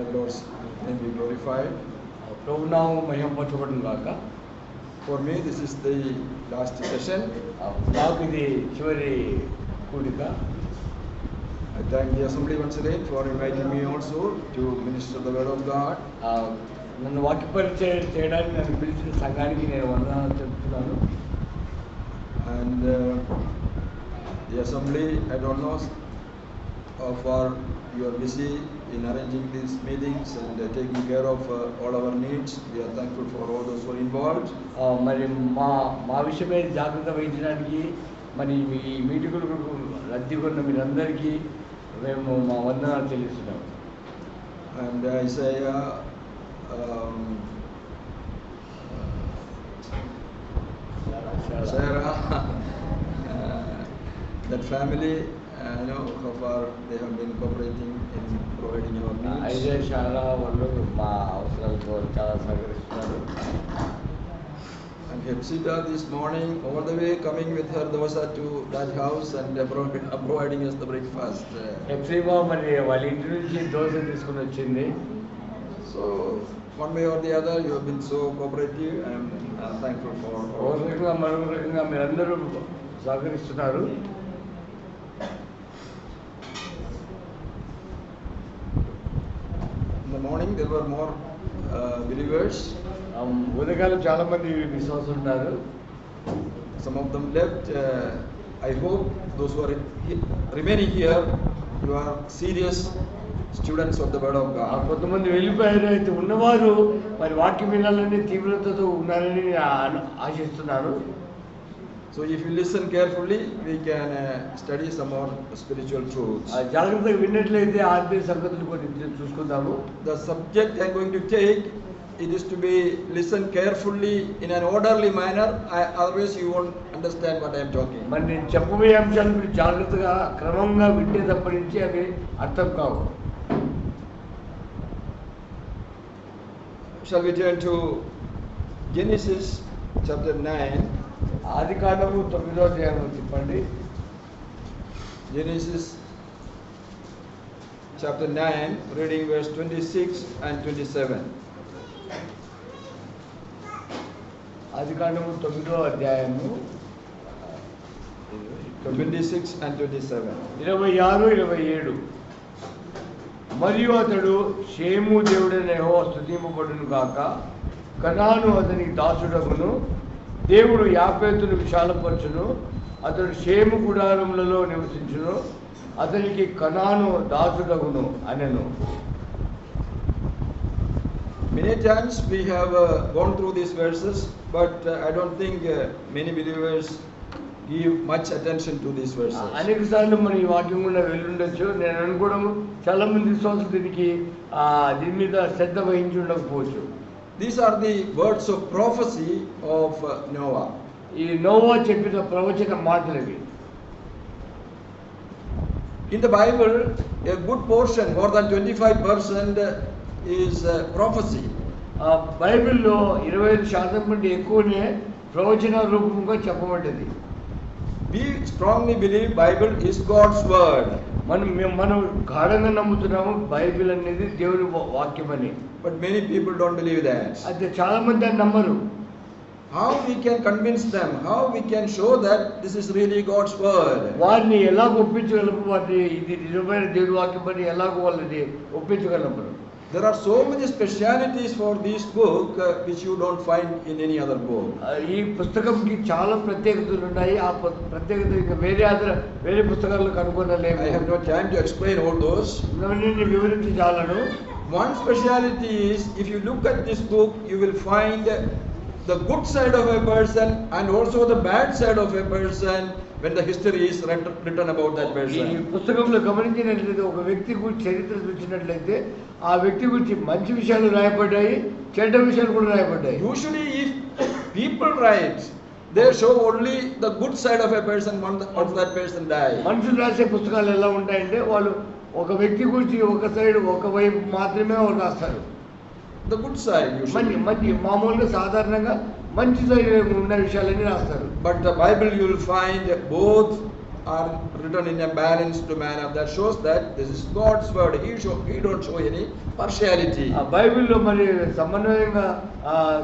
May the Lord's name be glorified. ప్రభునామం మహిమపరచబడును గాక. For me, this is the last session. నాకు ఇది చివరి కూడిక. I thank the assembly once again for inviting me also to minister the word of God. నన్ను వాక్యపరిచయం చేయడానికి నన్ను పిలిచిన సంఘానికి నేను వందనాలు చెప్తున్నాను. And the assembly, I don't know, for you are busy in arranging these meetings and taking care of all our needs. We are thankful for all those who are involved. మరి మా విషయమే జాగ్రత్త వహించడానికి మరి మీ మీటింగులకు రద్దీ కొన్న మీరందరికీ మేము మా వందనాలు చెల్లిస్తున్నాము. And Isaiah Sarah, that family, how far they have been cooperating in providing our needs. అయితే చాలా వాళ్ళు మా అవసరాలతో చాలా సహకరిస్తున్నారు. And Hepzibah this morning, all the way coming with her dosa to that house and providing us the breakfast. Hepsiba మరి వాళ్ళ ఇంటి నుంచి దోశ తీసుకుని వచ్చింది. So one way or the other, you have been so cooperative. I am thankful for all. ఒక రకంగా మరొక రకంగా మీరందరూ సహకరిస్తున్నారు. In the morning there were more believers. ఉదయకాలం చాలా మంది విశ్వాసులు ఉన్నారు. Some of them left. I hope those who are remaining here, you are serious students of the word of God. కొంతమంది వెళ్ళిపోయారు. అయితే ఉన్నవారు మరి వాక్యం వినాలని తీవ్రతతో ఉన్నారని ఆశిస్తున్నాను. So if you listen carefully, we can study some more spiritual truths. జాగ్రత్తగా విన్నట్లయితే ఆత్మీయ సంగతులు కొన్ని చూసుకుందాము. The subject I am going to take, it is to be listened carefully in an orderly manner. Otherwise you won't understand what I am talking. మరి నేను చెప్పబోయే అంశాలు మీరు జాగ్రత్తగా క్రమంగా వింటే తప్ప నుంచి అవి అర్థం కావు. Shall we turn to Genesis chapter 9? ఆదికాండము 9వ అధ్యాయం చెప్పండి. Genesis chapter 9, reading verse 26 and 27. ఆదికాండము 9వ అధ్యాయము 26 and 27. 26, 27. మరియు అతడు షేము దేవుడైన యెహోవా స్తుతింపబడును గాక, కనాను అతనికి దాసుడగును, దేవుడు యాఫేతును విశాలపరచును, అతడు షేము గుడారములలో నివసించును, అతనికి కనాను దాసుడగును అనెను. Many times we have gone through these verses, but I don't think many believers give much attention to these verses. అనేక సార్లు మనం ఈ వాక్యం కూడా వెళ్ళుండొచ్చు. నేను అనుకోవడం చాలా మంది విశ్వాసులు దీని మీద శ్రద్ధ వహించి ఉండకపోవచ్చు. These are the words of prophecy of Noah. ఈ నోవా చెప్పిన ప్రవచన మాటలవి. In the Bible, a good portion, more than 25%, is prophecy. బైబిల్లో 25% కంటే ఎక్కువనే ప్రవచన రూపంగా చెప్పబడ్డది. We strongly believe Bible is God's word. మనం గాఢంగా నమ్ముతున్నాము బైబిల్ అనేది దేవుని వాక్యం అని. But many people don't believe that. అయితే చాలా మంది అని నమ్మరు. How we can convince them? How we can show that this is really God's word? వారిని ఎలా ఒప్పించగలము? వారిని ఇది నిజమైన దేవుని వాక్యం అని ఎలాగో వాళ్ళని ఒప్పించగలము? There are so many specialities for this book which you don't find in any other book. ఈ పుస్తకంకి చాలా ప్రత్యేకతలు ఉన్నాయి. ఆ ప్రత్యేకత ఇంకా వేరే పుస్తకాల్లో కనుగొనలేము. I have no time to explain all those. నేను వివరించాలను. One speciality is, if you look at this book, you will find the good side of a person and also the bad side of a person when the history is written about that person. ఈ పుస్తకంలో గమనించినట్లయితే ఒక వ్యక్తి గురించి చరిత్ర చూసినట్లయితే ఆ వ్యక్తి గురించి మంచి విషయాలు రాయబడ్డాయి, చెడ్డ విషయాలు కూడా రాయబడ్డాయి. Usually if people write, they show only the good side of a person once that person dies. మనుషులు రాసే పుస్తకాలు ఎలా ఉంటాయంటే వాళ్ళు ఒక వ్యక్తి గురించి ఒక సైడ్ ఒక వైపు మాత్రమే వాళ్ళు రాస్తారు. The good side usually. మంచి మామూలుగా సాధారణంగా మంచి సైడ్ ఉన్న విషయాలన్నీ రాస్తారు. But the Bible you will find both are written in a balanced manner. That shows that this is God's word. He don't show any partiality. ఆ బైబిల్లో మరి సమన్వయంగా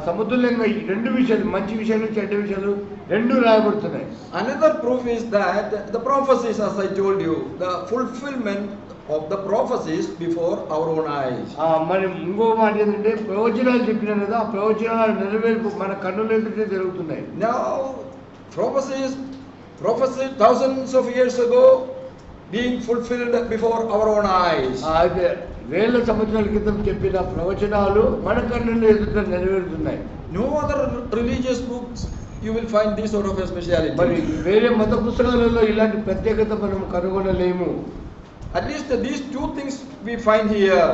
సమతుల్యంగా ఈ రెండు విషయాలు, మంచి విషయాలు చెడ్డ విషయాలు రెండు రాయబడుతున్నాయి. Another proof is that the prophecies, as I told you, the fulfillment of the prophecies before our own eyes. మరి ఇంకో మాట ఏంటంటే ప్రవచనాలు చెప్పినాను కదా, ఆ ప్రవచనాలు నెరవేర్పు మన కన్నుల ఎదుటే జరుగుతున్నాయి. Now prophecy thousands of years ago being fulfilled before our own eyes. అదే వేల సంవత్సరాల క్రితం చెప్పిన ప్రవచనాలు మన కన్నుల ఎదుట నెరవేరుతున్నాయి. No other religious books you will find this sort of a speciality. మరి వేరే మత పుస్తకాలలో ఇలాంటి ప్రత్యేకత మనం కనుగొనలేము. At least these two things we find here.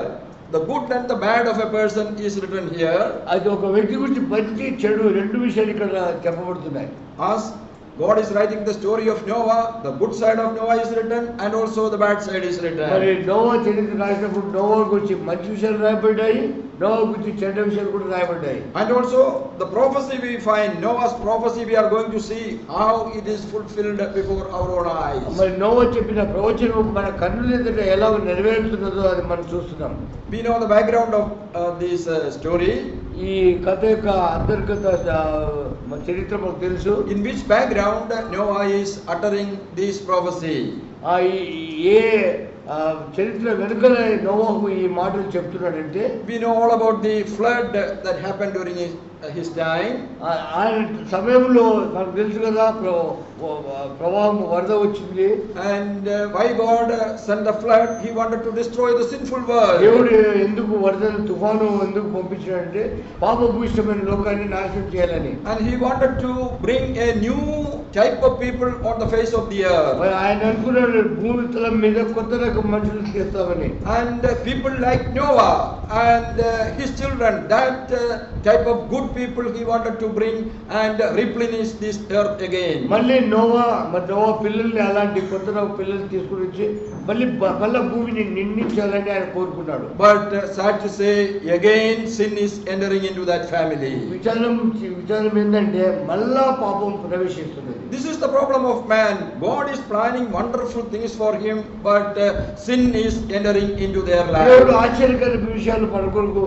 The good and the bad of a person is written here. అది ఒక వ్యక్తి గురించి మంచి చెడు రెండు విషయాలు ఇక్కడ చెప్పబడుతున్నాయి. As God is writing the story of Noah, the good side of Noah is written and also the bad side is written. మరి నోవా చరిత్ర రాసినప్పుడు నోవా గురించి మంచి విషయాలు రాయబడ్డాయి, నోవా గురించి చెడ్డ విషయాలు కూడా రాయబడ్డాయి. And also the prophecy we find, Noah's prophecy, we are going to see how it is fulfilled before our own eyes. మరి నోవా చెప్పిన ప్రవచనం మన కన్నుల ఎదుట ఎలా నెరవేరుతున్నదో అది మనం చూస్తున్నాం. We know the background of this story. ఈ కథ యొక్క అంతర్గత చరిత్ర మనకు తెలుసు. In which background Noah is uttering this prophecy. ఏ చరిత్ర వెనుకల నోవాహు ఈ మాటలు చెప్తున్నాడంటే, we know all about the flood that happened during his time. ఆయన సమయంలో మనకు తెలుసు కదా ప్రవాహం వరద వచ్చింది. And why God sent the flood? He wanted to destroy the sinful world. దేవుడు ఎందుకు వరదలు తుఫాను ఎందుకు పంపించాడంటే పాపభూయిష్టమైన లోకాన్ని నాశనం చేయాలని. And he wanted to bring a new type of people on the face of the earth. ఆయన అనుకున్నాడు భూమి తలం మీద కొత్త రకం మనుషులు చేస్తామని. And people like Noah and his children, that type of good people he wanted to bring and replenish this earth again. మళ్ళీ నోవా పిల్లల్ని అలాంటి కొత్త పిల్లల్ని తీసుకుని వచ్చి మళ్ళీ భూమిని నిండించాలని ఆయన కోరుకున్నాడు. But sad to say, again sin is entering into that family. విచారం ఏంటంటే మళ్ళా పాపం ప్రవేశిస్తున్నది. This is the problem of man. God is planning wonderful things for him, but sin is entering into their life. దేవుడు ఆశ్చర్యకర విషయాలు మన కొరకు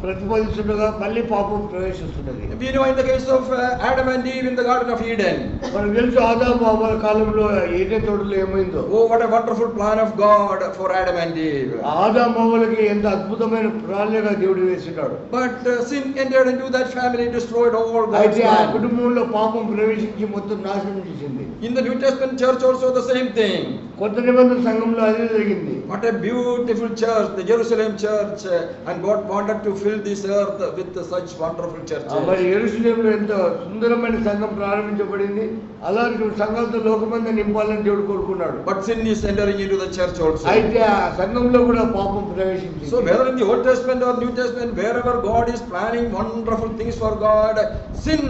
ప్రతిపాదిస్తుండగా మళ్ళీ పాపం ప్రవేశిస్తున్నది. We know in the case of Adam and Eve in the Garden of Eden. మనకు తెలుసు ఆదాము అవ్వల కాలంలో ఏదైతే తోటలో ఏమైందో. Oh, what a wonderful plan of God for Adam and Eve. ఆదాము అవ్వలకి ఎంత అద్భుతమైన ప్రణాళిక దేవుడు వేసినాడు. But sin entered into that family, destroyed all God's అయితే ఆ plan. కుటుంబంలో పాపం ప్రవేశించి మొత్తం నాశనం చేసింది. In the New Testament church also the same thing. కొత్త నిబంధన సంఘంలో అదే జరిగింది. What a beautiful church, the Jerusalem church, and God wanted to fill this earth with such wonderful churches. మరి యెరూషలేములో ఎంత సుందరమైన సంఘం ప్రారంభించబడింది, అలాంటి సంఘంతో లోకమంతా నింపాలని దేవుడు కోరుకున్నాడు. But sin is entering into the church also. అయితే ఆ సంఘంలో కూడా పాపం ప్రవేశించింది. So whether in the Old Testament or New Testament, wherever God is planning wonderful things for God, sin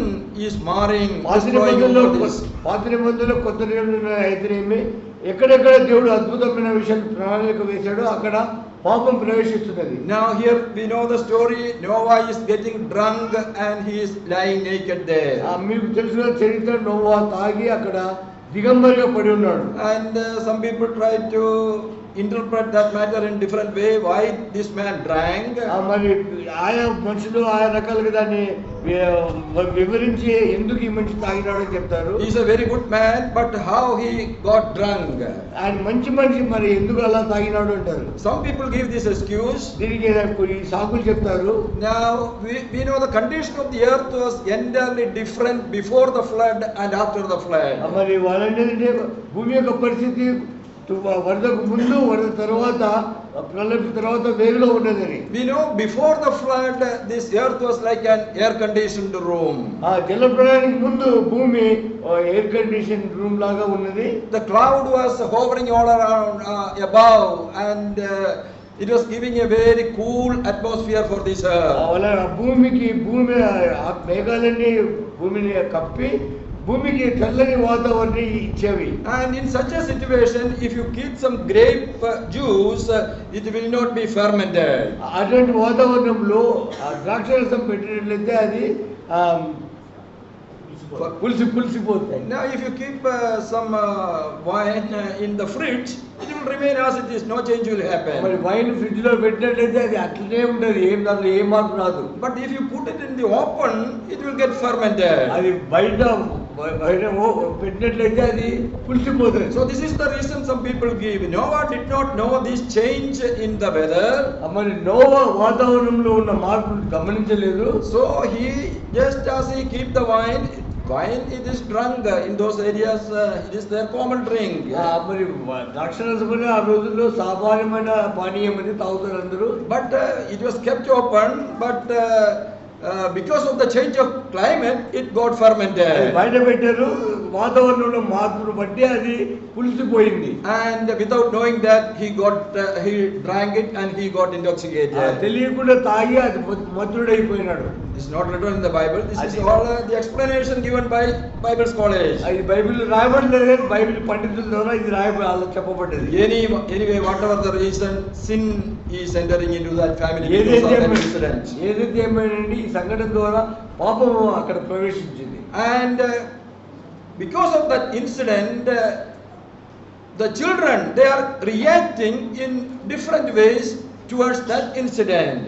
is marring, destroying all this. పాత నిబంధనలో కొత్త నిబంధన అయితేనేమి ఎక్కడెక్కడ దేవుడు అద్భుతమైన విషయాలు ప్రణాళిక వేశాడో అక్కడ పాపం ప్రవేశిస్తున్నది. Now here we know the story. Noah is getting drunk and he is lying naked there. మీకు తెలిసిన చరిత్ర, నోవా తాగి అక్కడ దిగంబరిగా పడి ఉన్నాడు. And some people try to interpret that matter in different way. Why this man drank? మరి ఆయా మనుషులు ఆయా రకాలుగా దాన్ని వివరించి ఎందుకు ఈ మనిషి తాగినాడో చెప్తారు. He is a very good man, but how he got drunk? ఆయన మంచి మనిషి, మరి ఎందుకు అలా తాగినాడు అంటారు. Some people give this excuse. దీనికి కొన్ని సాకులు చెప్తారు. Now we know the condition of the earth was entirely different before the flood and after the flood. మరి వాళ్ళంటే భూమి యొక్క పరిస్థితి వరదకు ముందు వరద తర్వాత ప్రళయం తర్వాత వేరుగా ఉన్నదని. We know before the flood this earth was like an air conditioned room. ఆ జల ప్రళయానికి ముందు భూమి ఎయిర్ కండిషన్ రూమ్ లాగా ఉన్నది. The cloud was hovering all around above and it was giving a very cool atmosphere for this earth. భూమి మేఘాలన్నీ భూమిని కప్పి భూమికి చల్లని వాతావరణం ఇచ్చేవి. And in such a situation, if you keep some grape juice, it will not be fermented. అటువంటి వాతావరణంలో ద్రాక్షరసం పెట్టినట్లయితే అది పులిసిపోతాయి. Now, if you keep some wine in the fridge, it will remain as it is. No change will మరి happen. Wine fridge లో పెట్టినట్లయితే అది అట్లనే ఉంటది, దాంట్లో ఏం మార్పు రాదు. But if you put it in the open, it will get fermented. అది బయట పెట్టినట్లయితే అది పులిసిపోతుంది. So this is the reason some people give. Noah did not know this change in the weather. మరి నోవా వాతావరణంలో ఉన్న మార్పును గమనించలేదు. So he, just as he keep the wine, it is drunk in those areas. It is their common drink. మరి ద్రాక్షరసమని ఆ రోజుల్లో సామాన్యమైన పానీయం అని తాగుతారు అందరూ. But it was kept open. But because of the change of climate, it got fermented. బయట పెట్టారు, వాతావరణంలో మార్పును బట్టి అది పులిసిపోయింది. And without knowing that, he drank it and he got intoxicated. తెలియకుండా తాగి అది మత్తుడైపోయినాడు. This is not written in the Bible. This is all the explanation given by Bible scholars. ఇది బైబిల్ రాయబడలేదు, బైబిల్ పండితుల ద్వారా ఇది అలా చెప్పబడ్డది. Anyway, whatever the reason, sin is entering into that family because of that incident. ఏదైతే ఏమైందండి, ఈ సంఘటన ద్వారా పాపము అక్కడ ప్రవేశించింది. And because of that incident, the children, they are reacting in different ways towards that incident.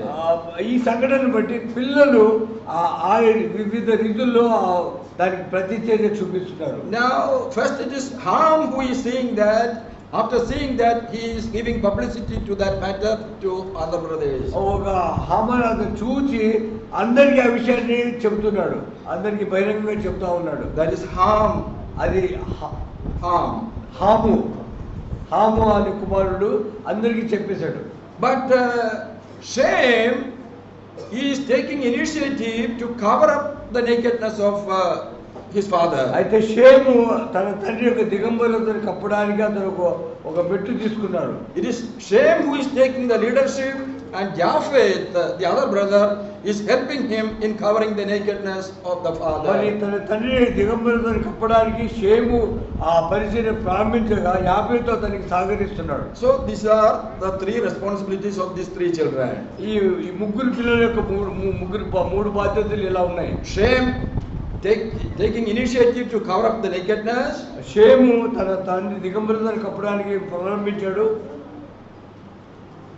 ఈ సంఘటనను బట్టి పిల్లలు వివిధ రీతుల్లో దానికి ప్రతిచర్య చూపిస్తున్నారు. Now, first it is Ham who is seeing that. After seeing that, he is giving publicity to that matter to Andhra Pradesh. ఒక హామాను అతను చూచి అందరికి ఆ విషయాన్ని చెబుతున్నాడు, అందరికి బహిరంగంగా చెప్తా ఉన్నాడు. That is Ham. అది Ham. హాము అనే కుమారుడు అందరికి చెప్పేశాడు. But Shem, he is taking initiative to cover up the nakedness of his father. అయితే షేము తన తండ్రి యొక్క దిగంబరతను కప్పడానికి అతను ఒక మెట్టు తీసుకున్నాడు. It is Shem who is taking the leadership, and Japheth, the other brother, is helping him in covering the nakedness of the father. మరి తన తండ్రి దిగంబరతను కప్పడానికి షేము ఆ పరిచర్య ప్రారంభించగా యాఫెతు అతనికి సహకరిస్తున్నాడు. So these are the three responsibilities of these three children. ఈ ముగ్గురు పిల్లల యొక్క మూడు బాధ్యతలు ఇలా ఉన్నాయి. Shem taking initiative to cover up the nakedness. షేము తన తండ్రి దిగంబరతను కప్పడానికి ప్రారంభించాడు.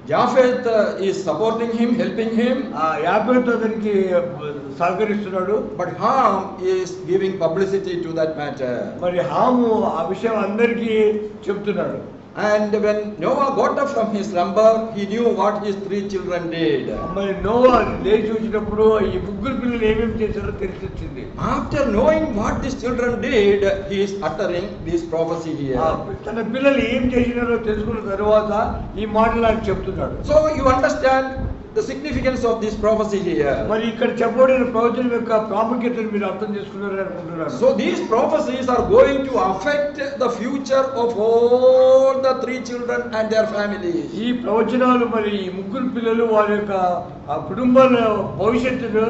Japheth is supporting him, helping him. యాఫెతు అతనికి సహకరిస్తున్నాడు. But Ham is giving publicity to that matter. మరి హాము ఆ విషయం అందరికీ చెప్తున్నాడు. And when Noah got up from his slumber, he knew what his three children did. మరి నోవా లేచి వచ్చినప్పుడు ఈ ముగ్గురు పిల్లలు ఏమేమి చేశారో తెలిసి వచ్చింది. After knowing what these children did, he is uttering this prophecy here. తన పిల్లలు ఏం చేసినారో తెలుసుకున్న తర్వాత ఈ మాటలు ఆయన చెప్తున్నాడు. So you understand the significance of this prophecy here. మరి ఇక్కడ చెప్పబడిన ప్రవచనం యొక్క ప్రాముఖ్యతను మీరు అర్థం చేసుకున్నారని అనుకుంటున్నాను. So these prophecies are going to affect the future of all the three children and their families. ఈ ప్రవచనాలు మరి ఈ ముగ్గురు పిల్లలు వారి యొక్క కుటుంబాల భవిష్యత్తును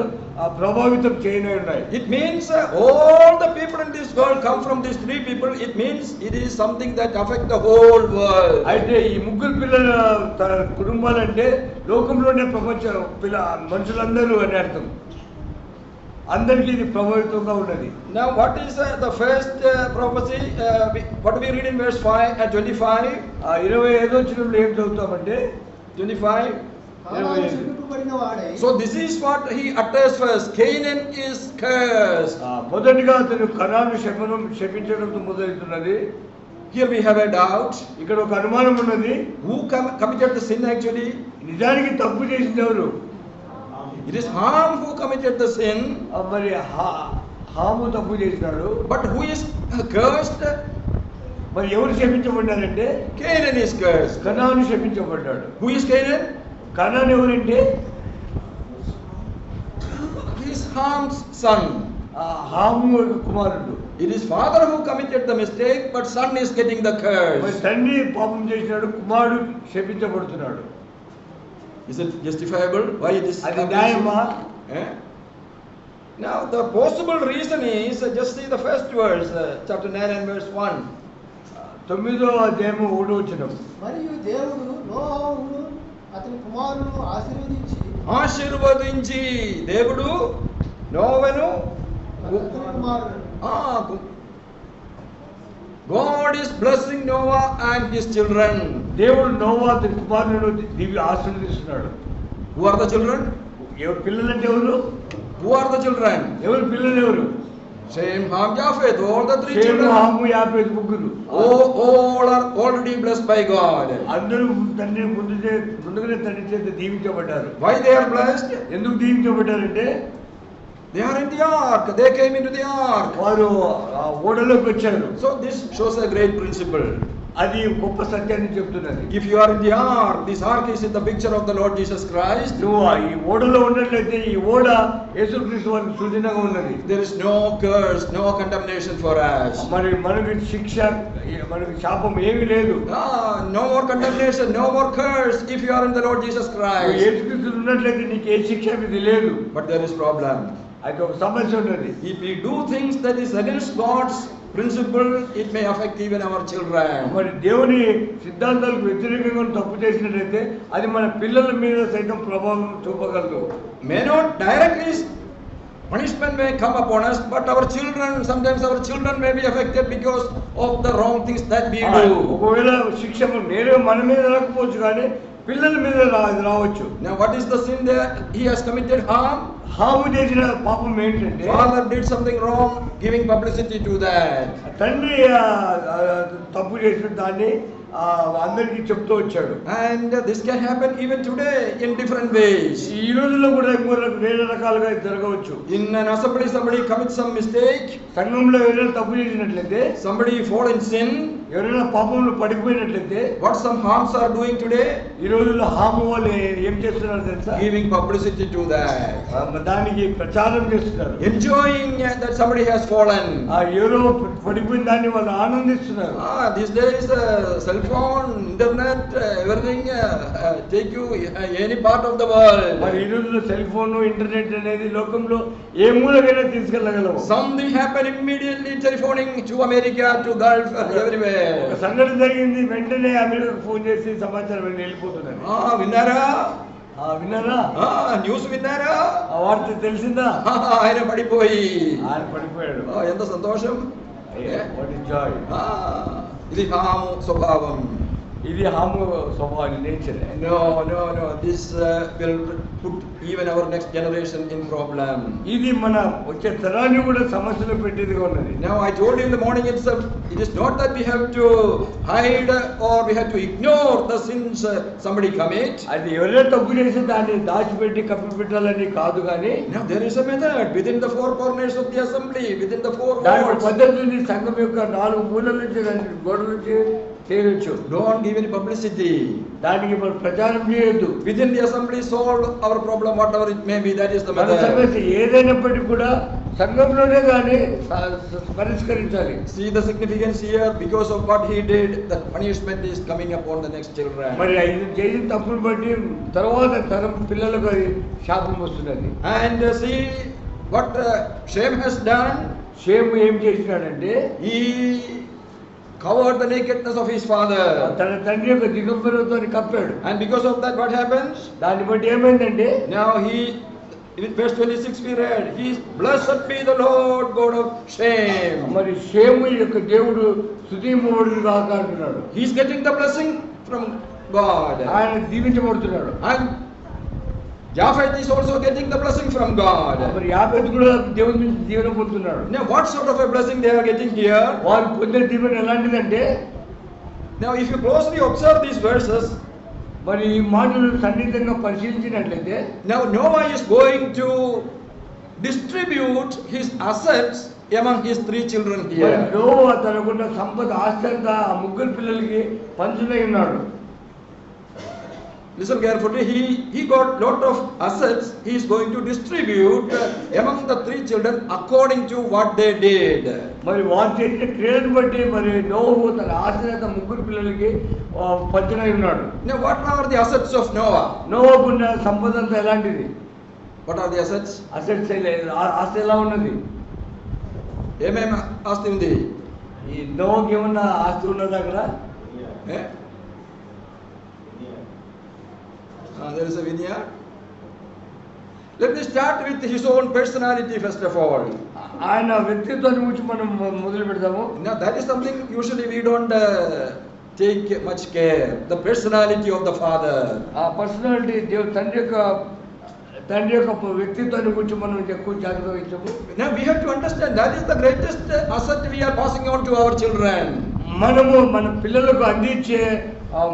ప్రభావితం చేయనున్నాయి. It means all the people in this world come from these three people. It means it is something that affects the whole world. అయితే ఈ ముగ్గురు పిల్లల కుటుంబాలు అంటే లోకంలోనే ప్రపంచ మనుషులందరూ అని అర్థం. అందరికీ ఇది ప్రభావితంగా ఉన్నది. Now what is the first prophecy? What do we read in verse 5 and 25? 25వ వచనంలో ఏం చదువుతామంటే 25. So this is what he utters first. Canaan is cursed. మొదటిగా అతను కనాను శపించడంతో మొదలవుతున్నది. Here we have a doubt. ఇక్కడ ఒక అనుమానం ఉన్నది. Who committed the sin actually? నిజానికి తప్పు చేసింది ఎవరు? It is Ham who committed the sin. మరి హాము తప్పు చేసినాడు. But who is cursed? మరి ఎవరు శపించబడ్డారంటే Canaan is cursed. Canaan శపించబడ్డాడు. Who is Canaan? కనాను ఎవరంటే He is Ham's son. Ham కుమారుడు. It is father who committed the mistake, but son is getting the curse. మరి తండ్రి పాపం చేసినాడు, కుమారుడు శపించబడుతున్నాడు. Is it justifiable? Why it is? అది న్యాయమా? Now the possible reason is just see the first verse, chapter 9 and verse 1. 9వ అధ్యాయము 1వ వచనం. మరియు దేవుడు నోవాహును అతని కుమారులను ఆశీర్వదించి దేవుడు నోవను అతని కుమారుడు. God is blessing Noah and his children. దేవుడు నోవా అతని కుమారుడు దివ్య ఆశీర్వదిస్తున్నాడు. Who are the children? ఎవరు పిల్లలంటే ఎవరు? Who are the children? ఎవరు పిల్లలు ఎవరు? Shem, Ham, Japheth, all the three Shem, children. Ham, యాఫెతు ముగ్గురు. All are already blessed by God. అందరూ తండ్రి ముందుగానే తండ్రి చేత దీవించబడ్డారు. Why they are blessed? ఎందుకు దీవించబడ్డారంటే They are in the ark. They came into the ark. వారు ఆ ఓడలోకి వచ్చారు. So this shows a great principle. అది గొప్ప సత్యాన్ని చెప్తున్నది. If you are in the ark, this ark is in the picture of the Lord Jesus Christ. నువ్వు ఈ ఓడలో ఉన్నట్లయితే ఈ ఓడ యేసుక్రీస్తు వారికి సూచనగా ఉన్నది. There is no curse, no condemnation for us. మరి మనకి శిక్ష, మనకి శాపం ఏమీ లేదు. No more condemnation, no more curse if you are in the Lord Jesus నువ్వు Christ. యేసుక్రీస్తు ఉన్నట్లయితే నీకు ఏ శిక్ష ఇది లేదు. But there is problem. అది ఒక సమస్య ఉన్నది. If we do things that is against God's principle, it may affect even our children. మరి దేవుని సిద్ధాంతాలకు వ్యతిరేకంగా తప్పు చేసినట్లయితే అది మన పిల్లల మీద సైతం ప్రభావం చూపగలదు. May not directly punishment may come upon us, but our children, sometimes our children may be affected because of the wrong things that we do. ఒకవేళ శిక్ష నేనే మన మీద రాకపోవచ్చు కానీ పిల్లల మీద రావచ్చు. Now what is the sin that he has committed harm? Ham చేసిన పాపం ఏంటంటే Father did something wrong, giving publicity to that. తండ్రి తప్పు చేసిన దాన్ని అందరికీ చెప్తూ వచ్చాడు. And this can happen even today in different ways. ఈ రోజుల్లో కూడా వేరే రకాలుగా జరగవచ్చు. In an assembly, somebody commits some mistake. సంఘంలో ఎవరైనా తప్పు చేసినట్లయితే, Somebody fall in sin. ఎవరైనా పాపంలో పడిపోయినట్లయితే, What some harms are doing today? ఈ రోజుల్లో హాము వాళ్ళు ఏం చేస్తున్నారు తెలుసా? Giving publicity to that. దానికి ప్రచారం చేస్తున్నారు. Enjoying that somebody has fallen. ఎవరో పడిపోయిన దాన్ని వాళ్ళు ఆనందిస్తున్నారు. These days, cell phone, internet, everything take you any part of the world. మరి ఈ రోజుల్లో సెల్ ఫోన్, ఇంటర్నెట్ అనేది లోకంలో ఏ మూలకైనా తీసుకెళ్ళగలవు. Something happened immediately, telephoning to America, to Gulf, everywhere. ఒక సంఘటన జరిగింది, వెంటనే అమెరికాకు ఫోన్ చేసి సమాచారం వెళ్ళిపోతున్నారు. విన్నారా? విన్నారా? న్యూస్ విన్నారా? ఆ వార్త తెలిసిందా? ఆయన పడిపోయి, ఆయన పడిపోయాడు. ఎంత సంతోషం. What is Joy. ఇది హాము స్వభావం. ఇది హాము స్వభావం, nature. No. This will put even our next generation in problem. ఇది మన వచ్చే తరాన్ని కూడా సమస్యలో పెట్టేదిగా ఉన్నది. Now I told you in the morning itself, it is not that we have to hide or we have to ignore the sins somebody commit. అది ఎవరైనా తప్పు చేసి దాన్ని దాచిపెట్టి కప్పిపెట్టాలని కాదు కానీ, Now there is a method within the four corners of the assembly, within the four దాని walls. పద్ధతిని సంఘం యొక్క 4 మూలల నుంచి గోడల నుంచి చేయొచ్చు. Don't give any publicity. దానికి మనం ప్రచారం చేయొద్దు. Within the assembly, solve our problem, whatever it may be. That is the మన method. సమస్య ఏదైనప్పటికీ కూడా సంఘంలోనే కానీ పరిష్కరించాలి. See the significance here. Because of what he did, the punishment is coming upon the next children. మరి ఇది చేసిన తప్పును బట్టి తర్వాత తరం పిల్లలకు శాపం వస్తున్నది. And see what Shem has done. షేము ఏం చేసినాడంటే, He covered the nakedness of his father. తన తండ్రి యొక్క దిగంబరతో కప్పాడు. And because of that, what happens? దాన్ని బట్టి ఏమైందంటే, Now in verse 26 we read, he is blessed be the Lord God of Shem. మరి షేము యొక్క దేవుడు స్తుతింపబడును గాక అంటున్నాడు. He is getting the blessing from God. ఆయన దీవించబడుతున్నాడు. And Japheth is also getting the blessing from God. మరి యాఫెతు కూడా దేవుని నుంచి దీవెన పొందుతున్నాడు. Now what sort of a blessing they are getting here? వారు పొందే దీవెన ఎలాంటిదంటే, Now if you closely observe these verses, మరి ఈ మాటలు సన్నిహితంగా పరిశీలించినట్లయితే, now Noah is going to distribute his assets among his 3 children మరి here. నోవా తనకున్న సంపద ఆస్తి అంతా ఆ ముగ్గురు పిల్లలకి పంచులై ఉన్నాడు. Listen carefully. He got lot of assets. He is going to distribute among the 3 children according to what they did. మరి వారు చేసిన క్రియలను బట్టి మరి నోవా తన ఆస్తిని అంతా ముగ్గురు పిల్లలకి పంచులై ఉన్నాడు. Now what are the assets of Noah? నోవాకున్న సంపద అంతా ఎలాంటిది? What are the assets? Assets ఆస్తి ఎలా ఉన్నది? ఏమేమి ఆస్తి ఉంది? ఈ నోవాకి ఏమన్నా ఆస్తి ఉన్నది అక్కడ? There is a vineyard. Let me start with his own personality first of all. ఆయన వ్యక్తిత్వాన్ని గురించి మనం మొదలు పెడతాము. Now that is something usually we don't take much care. The personality of the father. ఆ పర్సనాలిటీ తండ్రి యొక్క వ్యక్తిత్వాన్ని గురించి మనం ఎక్కువ జాగ్రత్త వహించము. Now we have to understand that is the greatest asset we are passing on to our children. మనము మన పిల్లలకు అందించే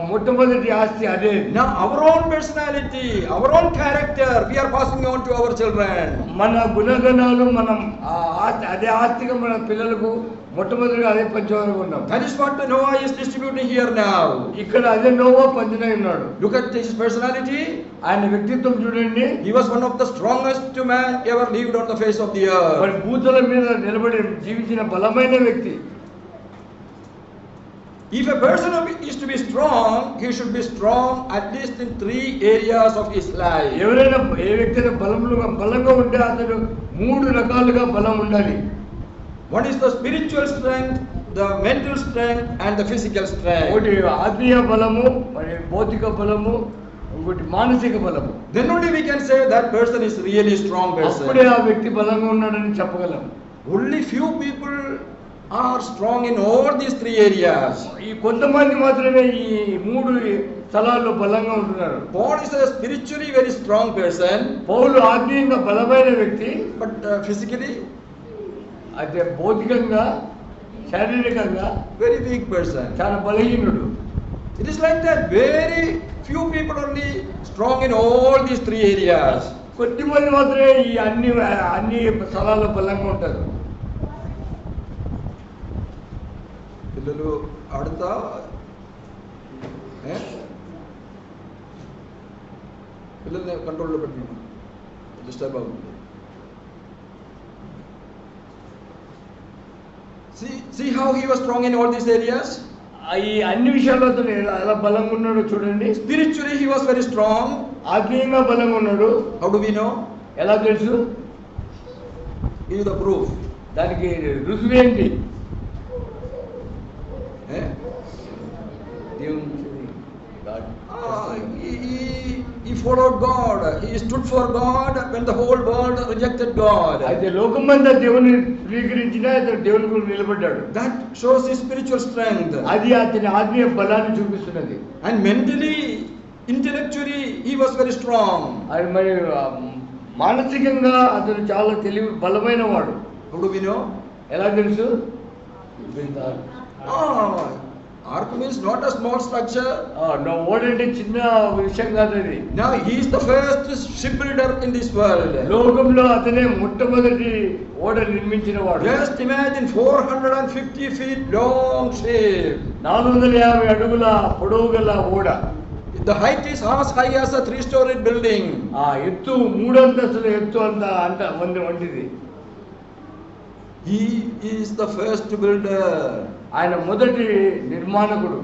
మొట్టమొదటి ఆస్తి అదే. Now our own personality, our own character we are passing on to our children. మన గుణగణాలు మనం అదే ఆస్తిగా మన పిల్లలకు మొట్టమొదటిగా అదే పంచవరం ఉన్నాం. That is what Noah is distributing here now. ఇక్కడ అదే నోవా పంచునై ఉన్నాడు. Look at his personality. ఆయన వ్యక్తిత్వం చూడండి. He was one of the strongest man ever lived on the face of the earth. మరి భూతల మీద నిలబడి జీవించిన బలమైన వ్యక్తి. If a person is to be strong, he should be strong at least in 3 areas of his life. ఎవరైనా ఏ వ్యక్తి బలంగా ఉంటే అతను 3 రకాలుగా బలం ఉండాలి. One is the spiritual strength, the mental strength and the physical strength. ఒకటి ఆత్మీయ బలము, మరి భౌతిక బలము, ఇంకోటి మానసిక బలము. Then only we can say that person is really strong person. అప్పుడే ఆ వ్యక్తి బలంగా ఉన్నాడని చెప్పగలం. Only few people are strong in all these 3 areas. ఈ కొంతమంది మాత్రమే ఈ 3 స్థలాల్లో బలంగా ఉంటున్నారు. Paul is a spiritually very strong person. పౌలు ఆత్మీయంగా బలమైన వ్యక్తి, But physically అయితే భౌతికంగా శారీరకంగా very weak person. చాలా బలహీనుడు. It is like that. Very few people only strong in all these 3 areas. కొద్దిమంది మాత్రమే ఈ అన్ని స్థలాల్లో బలంగా ఉంటారు. పిల్లలు ఆడుతా పిల్లల్ని కంట్రోల్లో పెట్టుకున్నాం, డిస్టర్బ్ అవుతుంది. See how he was strong in all these areas. ఈ అన్ని విషయాల్లో అతను ఎలా బలంగా ఉన్నాడో చూడండి. Spiritually he was very strong. ఆత్మీయంగా బలంగా ఉన్నాడు. How do we know? ఎలా తెలుసు? Give the proof. దానికి రుజువు ఏంటి? He followed God. He stood for God when the whole world rejected God. అయితే లోకమంతా దేవుని స్వీకరించినా అతను దేవుని గురించి నిలబడ్డాడు. That shows his spiritual strength. అది అతని ఆత్మీయ బలాన్ని చూపిస్తున్నది. And mentally, intellectually, he was very strong. అది మరి మానసికంగా అతను చాలా బలమైన వాడు. How do we know? ఎలా తెలుసు? Ark means not a small structure. ఓడంటే చిన్న విషయం కాదు అది. Now he is the first shipbuilder in this world. లోకంలో అతనే మొట్టమొదటి ఓడ నిర్మించిన వాడు. Just imagine 450 feet long ship. 450 అడుగుల పొడవు గల ఓడ. The height is as high as a 3-story building. ఎత్తు 3 అంతస్తుల ఎత్తు అంత వంటిది. He is the first builder. ఆయన మొదటి నిర్మాణకుడు.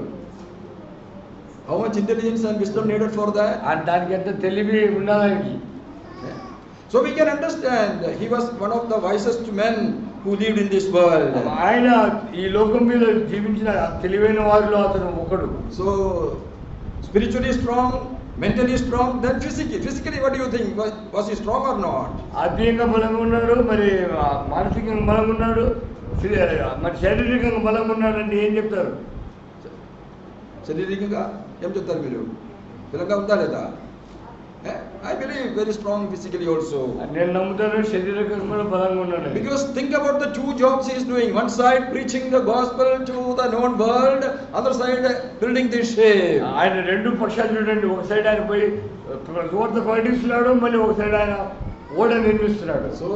How much intelligence and wisdom needed for that? దానికి ఎంత తెలివి ఉండాలని. So we can understand he was one of the wisest men who lived in this world. ఆయన ఈ లోకం మీద జీవించిన తెలివైన వారిలో అతను ఒకడు. So spiritually strong, mentally strong, then physically what do you think? Was he strong or not? ఆత్మీయంగా బలంగా ఉన్నాడు, మరి మానసికంగా బలంగా ఉన్నాడు, మరి శారీరకంగా బలంగా ఉన్నాడు అంటే ఏం చెప్తారు? శారీరకంగా ఏం చెప్తారు మీరు? బలంగా ఉందా లేదా? I believe very strong physically also. నేను నమ్ముతాను శారీరకంగా బలంగా ఉన్నాడు. Because think about the 2 jobs he is doing. One side preaching the gospel to the known world, other side building this ship. ఆయన 2 పక్షాలు చూడండి. ఒక సైడ్ ఆయన పోయి సువార్త ప్రకటిస్తున్నాడు, మళ్ళీ ఒక సైడ్ ఆయన ఓడ నిర్మిస్తున్నాడు. So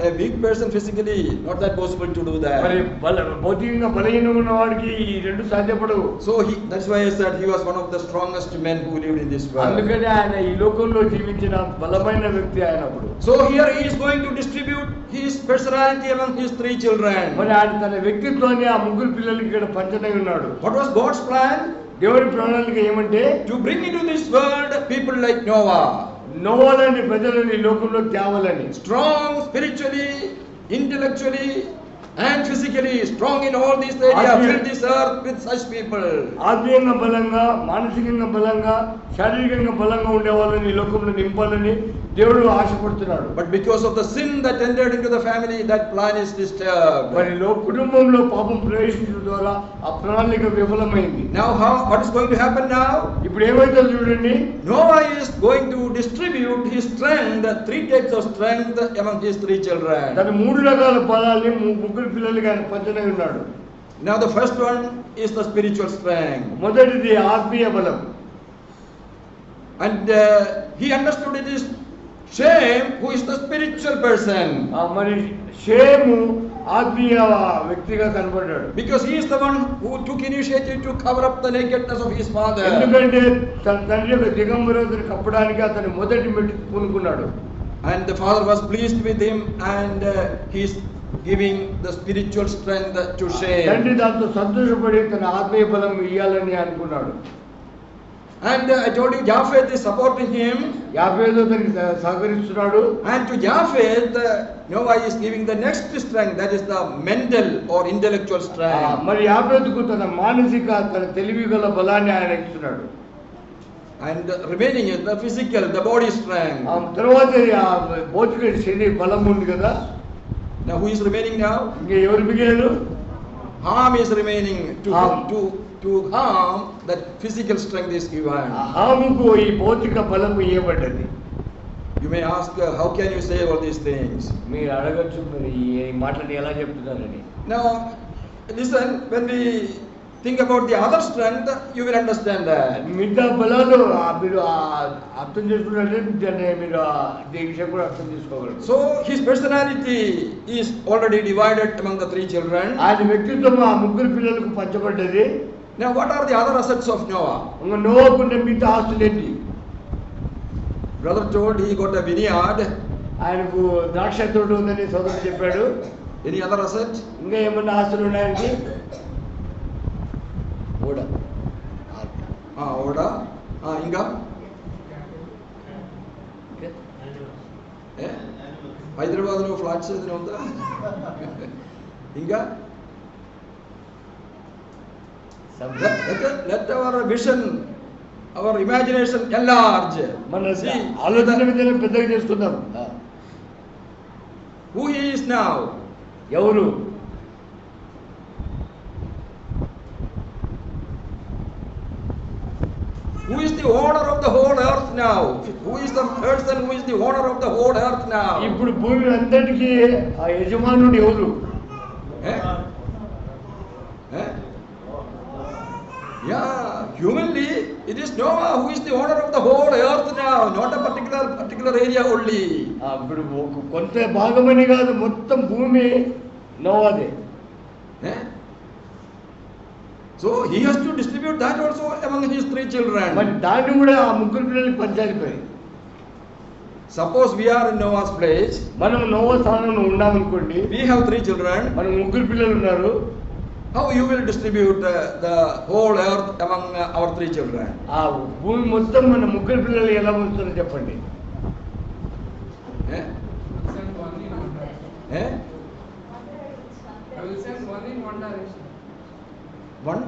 a weak person physically not that possible to do that. మరి భౌతికంగా బలహీనంగా ఉన్న వాడికి ఈ 2 సాధ్యపడవు. So that's why I said he was one of the strongest men who lived in this world. అందుకని ఆయన ఈ లోకంలో జీవించిన బలమైన వ్యక్తి ఆయన అప్పుడు. So here he is going to distribute his personality among his 3 children. మరి ఆయన తన వ్యక్తిత్వాన్ని ఆ 3 పిల్లలకి ఇక్కడ పంచనై ఉన్నాడు. What was God's plan? దేవుని ప్రణాళిక ఏమంటే To bring into this world people like Noah. Noah లాంటి ప్రజలను ఈ లోకంలో తేవాలని. Strong spiritually, intellectually and physically, strong in all these areas. Fill this earth with such people. ఆత్మీయంగా బలంగా, మానసికంగా బలంగా, శారీరకంగా బలంగా ఉండే వాళ్ళని ఈ లోకంలో నింపాలని దేవుడు ఆశపడుతున్నాడు. But because of the sin that entered into the family, that plan is disturbed. మరి కుటుంబంలో పాపం ప్రవేశించడం ద్వారా ఆ ప్రణాళిక విఫలమైంది. Now what is going to happen now? ఇప్పుడు ఏమైతే చూడండి, Noah is going to distribute his strength, 3 types of strength among his 3 children. తన 3 రకాల బలాన్ని ముగ్గురు పిల్లలకి ఆయన పంచనే ఉన్నాడు. Now the first one is the spiritual strength. మొదటిది ఆత్మీయ బలం. And he understood it is Shem who is the spiritual person. మరి షేము ఆత్మీయ వ్యక్తిగా కనబడ్డాడు. Because he is the one who took initiative to cover up the nakedness of his father. ఎందుకంటే తన తండ్రి యొక్క దిగంబరతను కప్పడానికి అతను మొదటి మెట్టు పూనుకున్నాడు. And the father was pleased with him, and he is giving the spiritual strength to Shem. తండ్రి దాంతో సంతోషపడి తన ఆత్మీయ బలం ఇయ్యాలని అనుకున్నాడు. And I told you, Japheth is supporting him. యాఫేతు అతనికి సహకరిస్తున్నాడు. And to Japheth, Noah is giving the next strength, that is the mental or intellectual strength. మరి యాఫేతుకు తన మానసిక తన తెలివి గల బలాన్ని ఆయన ఇస్తున్నాడు. And remaining is the physical, the body strength. తర్వాత భౌతిక శరీర బలం ఉంది కదా. Now who is remaining now? ఇంకా ఎవరు మిగిలారు? Ham is remaining to harm, that physical strength is given. హాముకు ఈ భౌతిక బలము ఇవ్వబడ్డది. You may ask, how can you say all these things? మీరు అడగచ్చు, మరి ఈ మాటలు ఎలా చెప్తున్నారని. Now listen, when we think about the other strength, you will understand that. మిగతా బలాలు మీరు అర్థం చేసుకున్నట్లయితే మీరు ఈ విషయం కూడా అర్థం చేసుకోగలరు. So his personality is already divided among the 3 children. ఆయన వ్యక్తిత్వం ఆ ముగ్గురు పిల్లలకు పంచబడ్డది. Now what are the other assets of Noah? నోవాకున్న మిగతా ఆస్తులు ఏంటి? Brother told he got a vineyard. ఆయనకు ద్రాక్ష తోట ఉందని సోదరుడు చెప్పాడు. Any other asset? ఇంకా ఏమన్నా ఆస్తులు ఉన్నాయని? ఓడ. Oda. Inga? Hyderabad lo flats ఏదైనా ఉందా? ఇంకా? Let our vision, our imagination enlarge. మన ఆలోచన విధానం పెద్దగా చేసుకుందాం. Who he is now? ఎవరు? Who is the owner of the whole earth now? Who is the person who is the owner of the whole earth now? ఇప్పుడు భూమి అంతటికి ఆ యజమానుడు ఎవరు? Yeah, humanly it is Noah who is the owner of the whole earth now, not a particular area only. ఇప్పుడు కొంత భాగమని కాదు, మొత్తం భూమి నోవాదే. So he has to distribute that also among his 3 children. మరి దాన్ని కూడా ఆ ముగ్గురు పిల్లలకి పంచాలిపోయి. Suppose we are in Noah's place. మనం నోవా స్థానంలో ఉన్నామనుకోండి. We have 3 children. మన ముగ్గురు పిల్లలు ఉన్నారు. How you will distribute the whole earth among our 3 children? ఆ భూమి మొత్తం మన ముగ్గురు పిల్లలు ఎలా ఉంటుందో చెప్పండి. I will send one in one direction. One?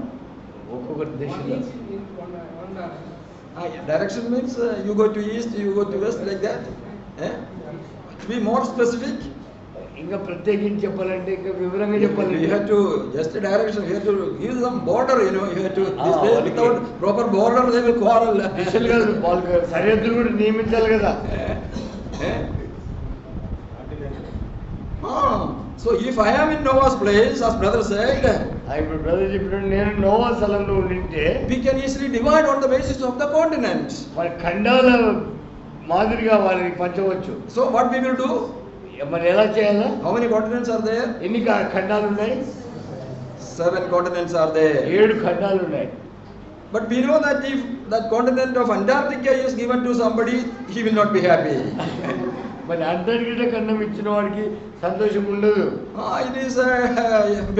ఒక్కొక్క One దేశంలో each in one direction. Direction means you go to east, you go to west, like that. To be more specific, ఇంకా ప్రత్యేకించి చెప్పాలంటే ఇంకా వివరంగా చెప్పాలి. you have to just a direction. You have to give some border. You have to. This way, వాళ్ళకి without proper border, they will quarrel. దిశలు కాదు, వాళ్ళకి సరిహద్దులు కూడా నియమించాలి కదా. So if I am in Noah's place, as brother said, ఇప్పుడు brother చెప్పినట్టు నేను నోవా స్థలంలో ఉండింటే we can easily divide on the basis of the continents. మన ఖండాల మాదిరిగా వాళ్ళని పంచవచ్చు. So what we will do? మరి ఎలా చేయాలా? How many continents are there? ఎన్ని ఖండాలు ఉన్నాయి? 7 continents are there. 7 ఖండాలు ఉన్నాయి. But we know that if that continent of Antarctica is given to somebody, he will not be happy. మరి అంటార్కిటా ఖండం ఇచ్చిన వాడికి సంతోషం ఉండదు. It is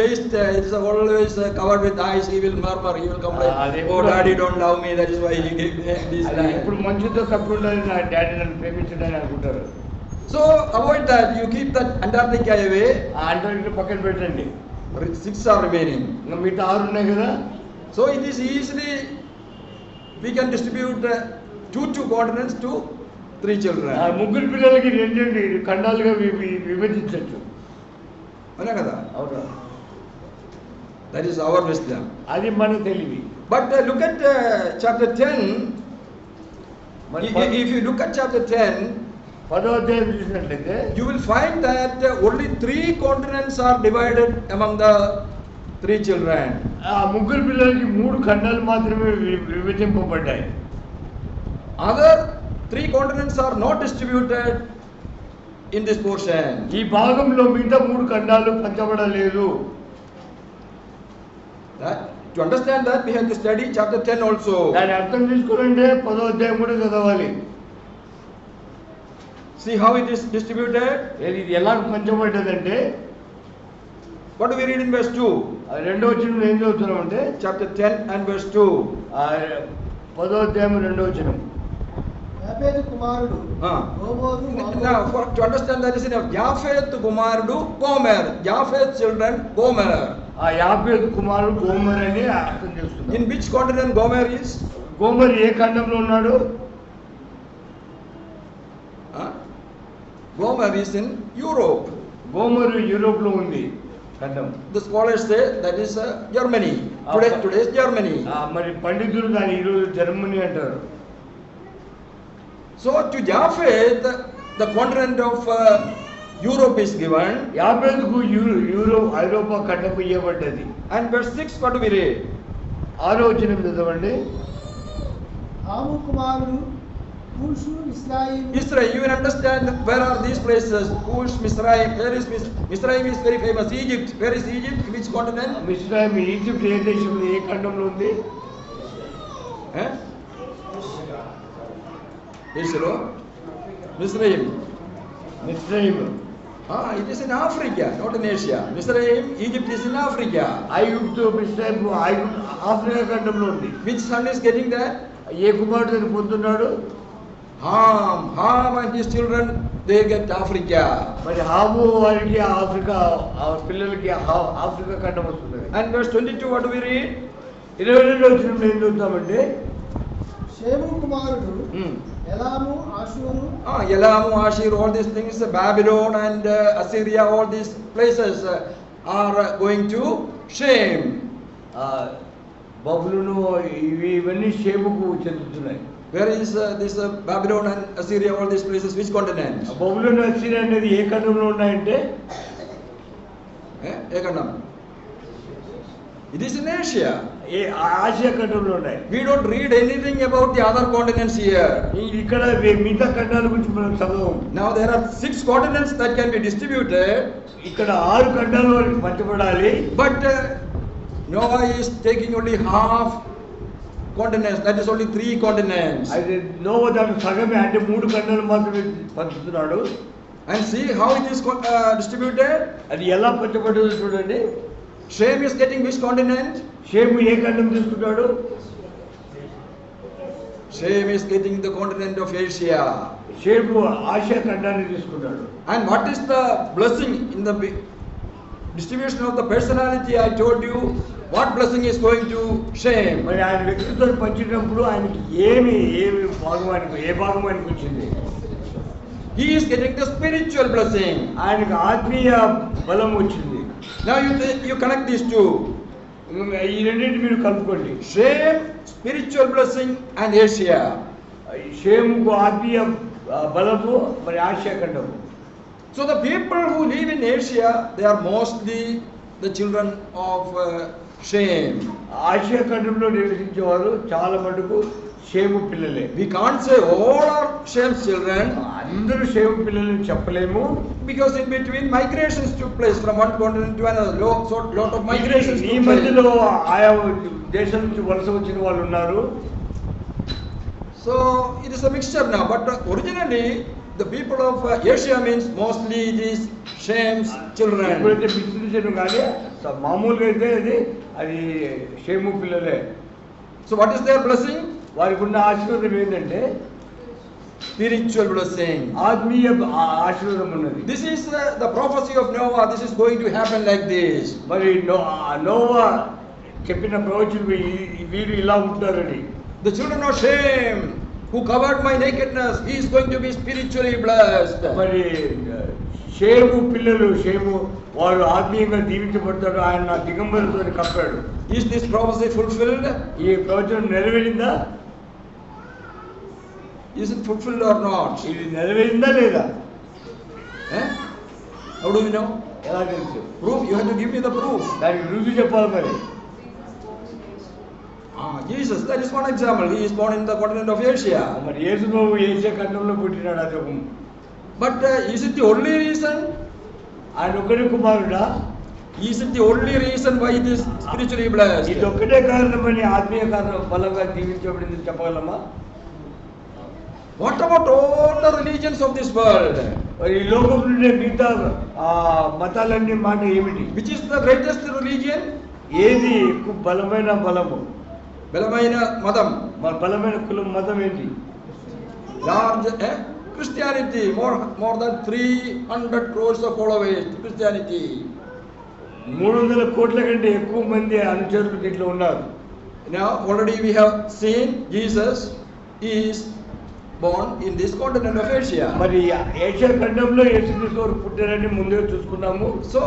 based, it is always covered with ice. He will murmur, he will complain. Oh, daddy don't love me, that is why he gave me this. ఇప్పుడు మంచుతో కప్పి ఉండాలి, నా డాడీ నన్ను ప్రేమించడని అనుకుంటారు. So avoid that. You keep that Antarctica away. ఆ అంటార్కిటా పక్కన పెట్టండి. 6 are remaining. ఇంకా మిగతా 6 ఉన్నాయి కదా. So it is easily we can distribute 2 continents to 3 ఆ children. ముగ్గురు పిల్లలకి రెండు ఖండాలుగా విభజించవచ్చు. అవునా కదా? అవునా? That is our wisdom. అది మన తెలివి. But look at chapter 10. మరి If you look at chapter 10, 10వ అధ్యాయం చూసినట్లయితే you will find that only 3 continents are divided among the 3 children. ఆ ముగ్గురు పిల్లలకి 3 ఖండాలు మాత్రమే విభజింపబడ్డాయి. Other 3 continents are not distributed in this portion. ఈ భాగంలో మిగతా 3 ఖండాలు పంచబడలేదు. To understand that, we have to study chapter 10 also. దాని అర్థం తీసుకోవాలంటే 10వ అధ్యాయం కూడా చదవాలి. See how it is distributed. ఇది ఎలా పంచబడ్డదంటే, What do we read in verse 2? రెండో వచనం ఏం చదువుతున్నామంటే, Chapter 10 and verse 2. 10వ అధ్యాయం రెండో వచనం. యాఫెతు కుమారుడు గోమోరు Now, to understand that is enough. Japheth కుమారుడు Gomer. Japheth children Gomer. ఆ యాఫెతు కుమారుడు గోమర్ అని అర్థం చేస్తున్నాం. In which continent Gomer is? Ghoomar ఏ ఖండంలో ఉన్నాడు? Gomer is in Europe. Ghoomar Europe లో ఉంది ఖండం. The scholars say that is Germany. Today is Germany. మరి పండితులు దాని ఈరోజు జర్మనీ అంటారు. So to Japheth, the continent of Europe is given. యాఫెతుకు ఐరోపా ఖండం ఇవ్వబడ్డది. And verse 6, what do we read? 6వ వచనం చదవండి. హాము కుమారుడు కూషు ఇశ్రాయేలు. Israel, you will understand where are these places? Cush, Mizraim. Where is Mizraim is very famous. Egypt. Where is Egypt? Which continent? Mizraim Egypt ఏ దేశంలో ఏ ఖండంలో ఉంది? Mizraim. మిస్రైమ్. It is in Africa, not in Asia. Mizraim, Egypt is in Africa. ఐగుప్తు మిస్రైమ్ Africa ఖండంలో ఉంది. Which son is getting there? ఏ కుమారుడు పొందుతున్నాడు? Ham and his children, they get Africa. మరి హాము వారికి ఆఫ్రికా, పిల్లలకి ఆఫ్రికా ఖండం వస్తుంది. And verse 22, what do we read? 22వ వచనంలో ఏం చూద్దామంటే, షేము కుమారుడు ఎలాము Ashur. Elamu, Ashur, all these things, Babylon and Assyria, all these places are going to shame. బబులును ఇవన్నీ షేముకు చెందుతున్నాయి. Where is this Babylon and Assyria, all these places? Which continent? బబులును Assyria అనేది ఏ ఖండంలో ఉన్నాయంటే, It is in Asia. Asia ఖండంలో ఉన్నాయి. We don't read anything about the other continents here. ఇక్కడ మిగతా ఖండాల గురించి మనం చదవం. Now there are 6 continents that can be distributed. ఇక్కడ 6 ఖండాల వరకు పంచబడాలి. But Noah is taking only half continents. That is only 3 continents. అయితే Noah దాంట్లో సగమే, అంటే 3 ఖండాలు మాత్రమే పంచుతున్నాడు. And see how it is distributed. అది ఎలా పంచబడిందో చూడండి. Shem is getting which continent? షేము ఏ ఖండం తీసుకున్నాడు? Shem is getting the continent of Asia. Shem Asia ఖండాన్ని తీసుకున్నాడు. And what is the blessing in the distribution of the personality? I told you what blessing is going to Shem. మరి ఆయన వ్యక్తిత్వం పంచినప్పుడు ఆయనకి ఏమి ఏ భాగం ఆయనకు వచ్చింది? He is getting the spiritual blessing. ఆయనకు ఆత్మీయ బలం వచ్చింది. Now you connect these two. ఈ రెండింటి మీరు కలుపుకోండి. Shem, spiritual blessing, and Asia. షేముకు ఆత్మీయ బలము, మరి ఆసియా ఖండము. So the people who live in Asia, they are mostly the children of Shem. Asia ఖండంలో నివసించేవారు చాలా మటుకు షేము పిల్లలే. We can't say all are Shem's children. అందరూ షేము పిల్లలని చెప్పలేము. Because in between migrations took place from one continent to another. Lot of migrations ఈ took place. మధ్యలో ఆయా దేశం నుంచి వలస వచ్చిన వాళ్ళు ఉన్నారు. So it is a mixture now. But originally the people of Asia means mostly it is Shem's children. ఎప్పుడైతే మిశ్రించడం కానీ మామూలుగా అయితే అది షేము పిల్లలే. So what is their blessing? వారికి ఉన్న ఆశీర్వాదం ఏంటంటే Spiritual blessing. ఆత్మీయ ఆశీర్వాదం ఉన్నది. This is the prophecy of Noah. This is going to happen like this. మరి నోవా చెప్పిన ప్రవచనం వీరు ఇలా ఉంటారని. The children of Shem, who covered my nakedness, he is going to be spiritually blessed. మరి షేము పిల్లలు షేము వారు ఆత్మీయంగా దీవించబడతాడు. ఆయన నా దిగంబరుతో కప్పాడు. Is this prophecy fulfilled? ఈ ప్రవచనం నెరవేరిందా? Is it fulfilled or not? ఇది నెరవేరిందా లేదా? Eh? How do we know? ఎలా తెలుసు? Proof, you have to give me the proof. దానికి రుజువు చెప్పాలి మరి. Jesus, that is one example. He is born in the continent of Asia. మరి యేసు ప్రభు Asia ఖండంలో పుట్టినాడు. అది ఒక. But is it the only reason? ఆయన ఒక్కడే కుమారుడా? Is it the only reason why it is spiritually blessed? ఇది ఒక్కటే కారణమని ఆత్మీయ కారణం బలంగా దీవించబడింది చెప్పగలమా? What about all the religions of this world? మరి ఈ లోకం నుండి మిగతా మతాలన్నీ మాట ఏమిటి? Which is the greatest religion? ఏది ఎక్కువ బలమైన బలము? బలమైన మతం. మన బలమైన కులం మతం ఏంటి? Large Christianity, more than 300 crores of followers. Christianity. 300 కోట్ల కంటే ఎక్కువ మంది అనుచరులు దీంట్లో ఉన్నారు. Now already we have seen Jesus is born in this continent of Asia. మరి ఏషియా ఖండంలో యేసుక్రీస్తు వారు పుట్టారని ముందే చూసుకున్నాము. So